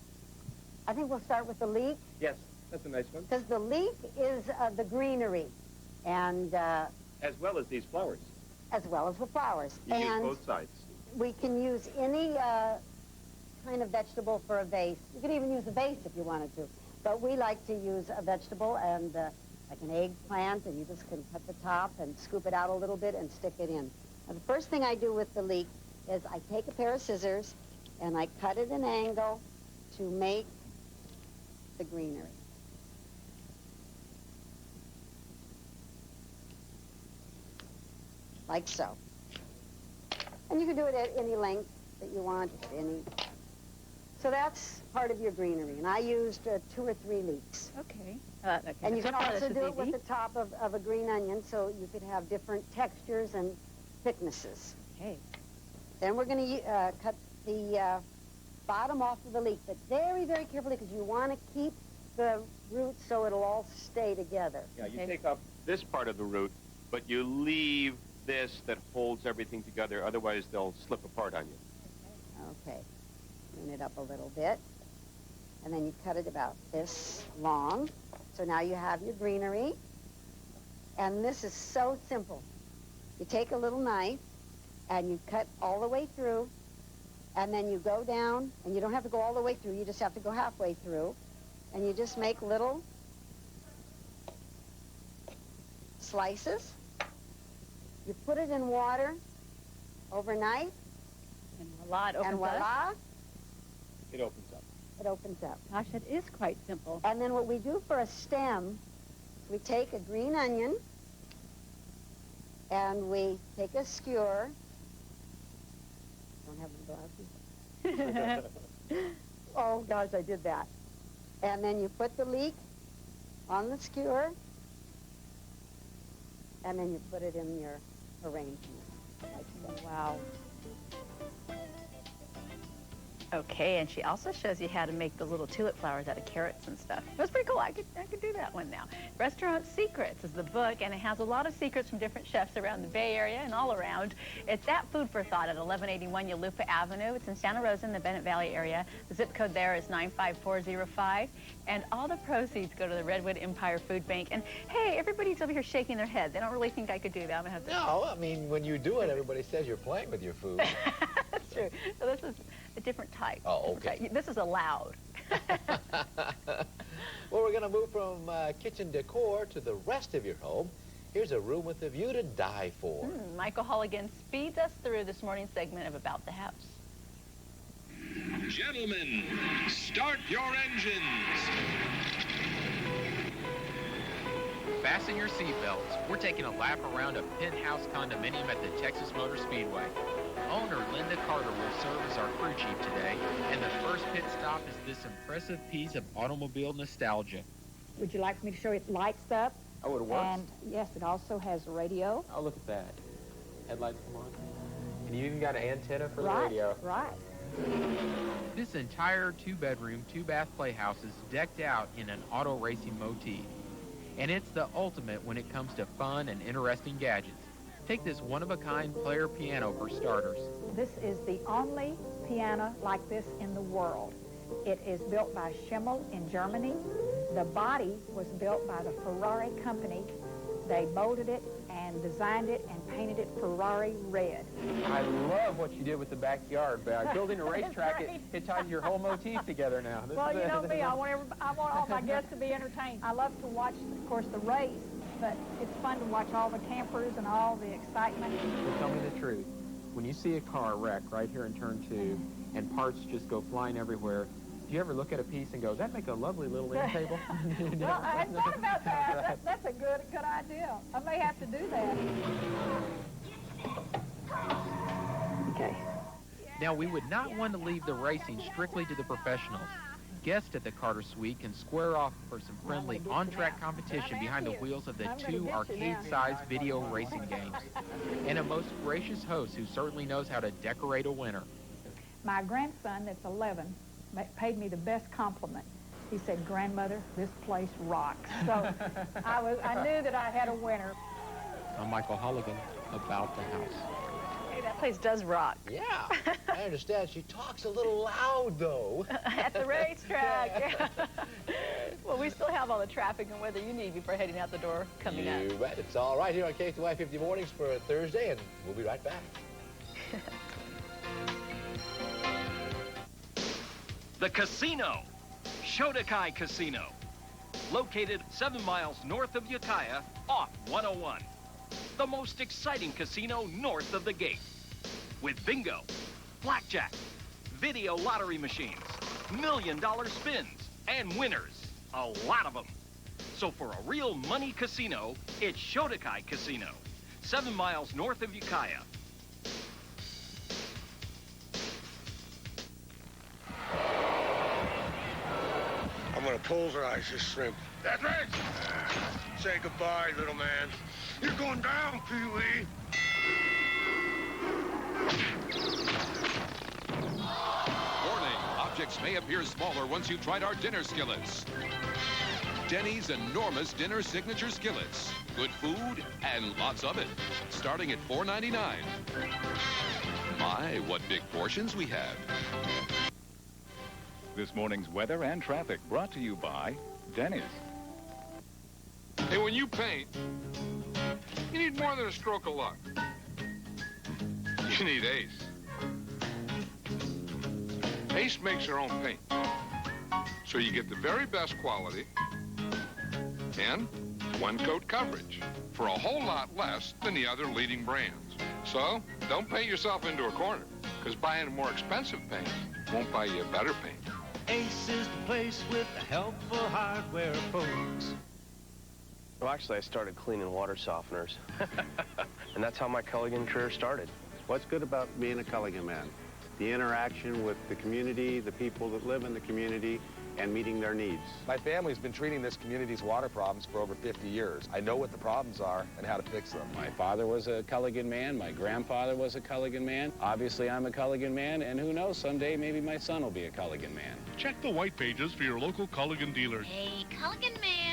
I think we'll start with the leek. Yes, that's a nice one. Because the leek is the greenery. And as well as these flowers. as well as the flowers. You use both sides. We can use any kind of vegetable for a vase. You could even use a vase if you wanted to. But we like to use a vegetable and like an eggplant, and you just can cut the top and scoop it out a little bit and stick it in. Now, the first thing I do with the leek is I take a pair of scissors and I cut at an angle to make the greenery. Like so. And you can do it at any length that you want, So that's part of your greenery, and I used 2 or 3 leeks. Okay. And you can also do it with the top of a green onion, so you could have different textures and thicknesses. Okay. Then we're going to cut the bottom off of the leek, but very, very carefully, because you want to keep the roots so it'll all stay together. Yeah, you take up this part of the root, but you leave this that holds everything together, otherwise they'll slip apart on you. Okay. Tune it up a little bit. And then you cut it about this long. So now you have your greenery. And this is so simple. You take a little knife and you cut all the way through, and then you go down, and you don't have to go all the way through, you just have to go halfway through, and you just make little slices. You put it in water overnight, and voila, it opens up. It opens up. It opens up. Gosh, that is quite simple. And then what we do for a stem, we take a green onion, and we take a skewer. Don't have the glasses. Oh, gosh, I did that. And then you put the leek on the skewer, and then you put it in your arrangement. Like so. Wow. Okay, and she also shows you how to make the little tulip flowers out of carrots and stuff. It was pretty cool. I could do that one now. Restaurant Secrets is the book, and it has a lot of secrets from different chefs around the Bay Area and all around. It's at Food for Thought at 1181 Yulupa Avenue. It's in Santa Rosa in the Bennett Valley area. The zip code there is 95405, and all the proceeds go to the Redwood Empire Food Bank. And hey, everybody's over here shaking their head. They don't really think I could do that. I'm gonna have to. No, I mean, when you do it, everybody says you're playing with your food. That's true. So this is a different type. Oh, okay. This is allowed. Well, we're going to move from kitchen decor to the rest of your home. Here's a room with a view to die for. Michael Holligan speeds us through this morning's segment of About the House. Gentlemen, start your engines. Fasten your seatbelts. We're taking a lap around a penthouse condominium at the Texas Motor Speedway. Owner Linda Carter will serve as our crew chief today, and the first pit stop is this impressive piece of automobile nostalgia. Would you like me to show you it lights up? Oh, it works? And yes, it also has a radio. Oh, look at that. Headlights come on. And you even got an antenna for the radio. Right. This entire 2-bedroom, 2-bath playhouse is decked out in an auto racing motif. And it's the ultimate when it comes to fun and interesting gadgets. Take this one-of-a-kind player piano for starters. This is the only piano like this in the world. It is built by Schimmel in Germany. The body was built by the Ferrari company. They molded it and designed it and painted it Ferrari red. I love what you did with the backyard. By building a racetrack, right. it ties your whole motif together now. Well, you know me. I want all my guests to be entertained. I love to watch, of course, the race, but it's fun to watch all the campers and all the excitement. Well, tell me the truth. When you see a car wreck right here in turn 2 and parts just go flying everywhere, do you ever look at a piece and go, that'd make a lovely little end table? Well, I hadn't thought about that. That's a good idea. I may have to do that. Okay. Now, we would not want to leave the racing strictly to the professionals. Guests at the Carter Suite can square off for some friendly on-track competition behind the wheels of the 2 arcade-sized video racing games. And a most gracious host who certainly knows how to decorate a winner. My grandson, that's 11, paid me the best compliment. He said, "Grandmother, this place rocks." So I knew that I had a winner. I'm Michael Holligan, About the House. Hey, that place does rock. Yeah, I understand. She talks a little loud, though. At the racetrack. Yeah. Well, we still have all the traffic and weather you need before heading out the door coming up. You bet. It's all right here on KFTY 50 Mornings for Thursday, and we'll be right back. The casino, Shotokai Casino, located 7 miles north of Ukiah off 101. The most exciting casino north of the gate. With bingo, blackjack, video lottery machines, million-dollar spins, and winners. A lot of them. So for a real money casino, it's Shotokai Casino, 7 miles north of Ukiah. I'm gonna pulverize this shrimp. That's right. Say goodbye, little man. You're going down, Pee-wee. Warning, objects may appear smaller once you've tried our dinner skillets. Denny's enormous dinner signature skillets. Good food and lots of it. Starting at $4.99. My, what big portions we have. This morning's weather and traffic brought to you by Denny's. Hey, when you paint, you need more than a stroke of luck. You need Ace. Ace makes their own paint. So you get the very best quality and one-coat coverage for a whole lot less than the other leading brands. So don't paint yourself into a corner, because buying a more expensive paint won't buy you a better paint. Ace is the place with the helpful hardware folks. Well, actually, I started cleaning water softeners. And that's how my Culligan career started. What's good about being a Culligan man? The interaction with the community, the people that live in the community, and meeting their needs. My family's been treating this community's water problems for over 50 years. I know what the problems are and how to fix them. My father was a Culligan man. My grandfather was a Culligan man. Obviously, I'm a Culligan man, and who knows, someday maybe my son will be a Culligan man. Check the white pages for your local Culligan dealers. Hey, Culligan man.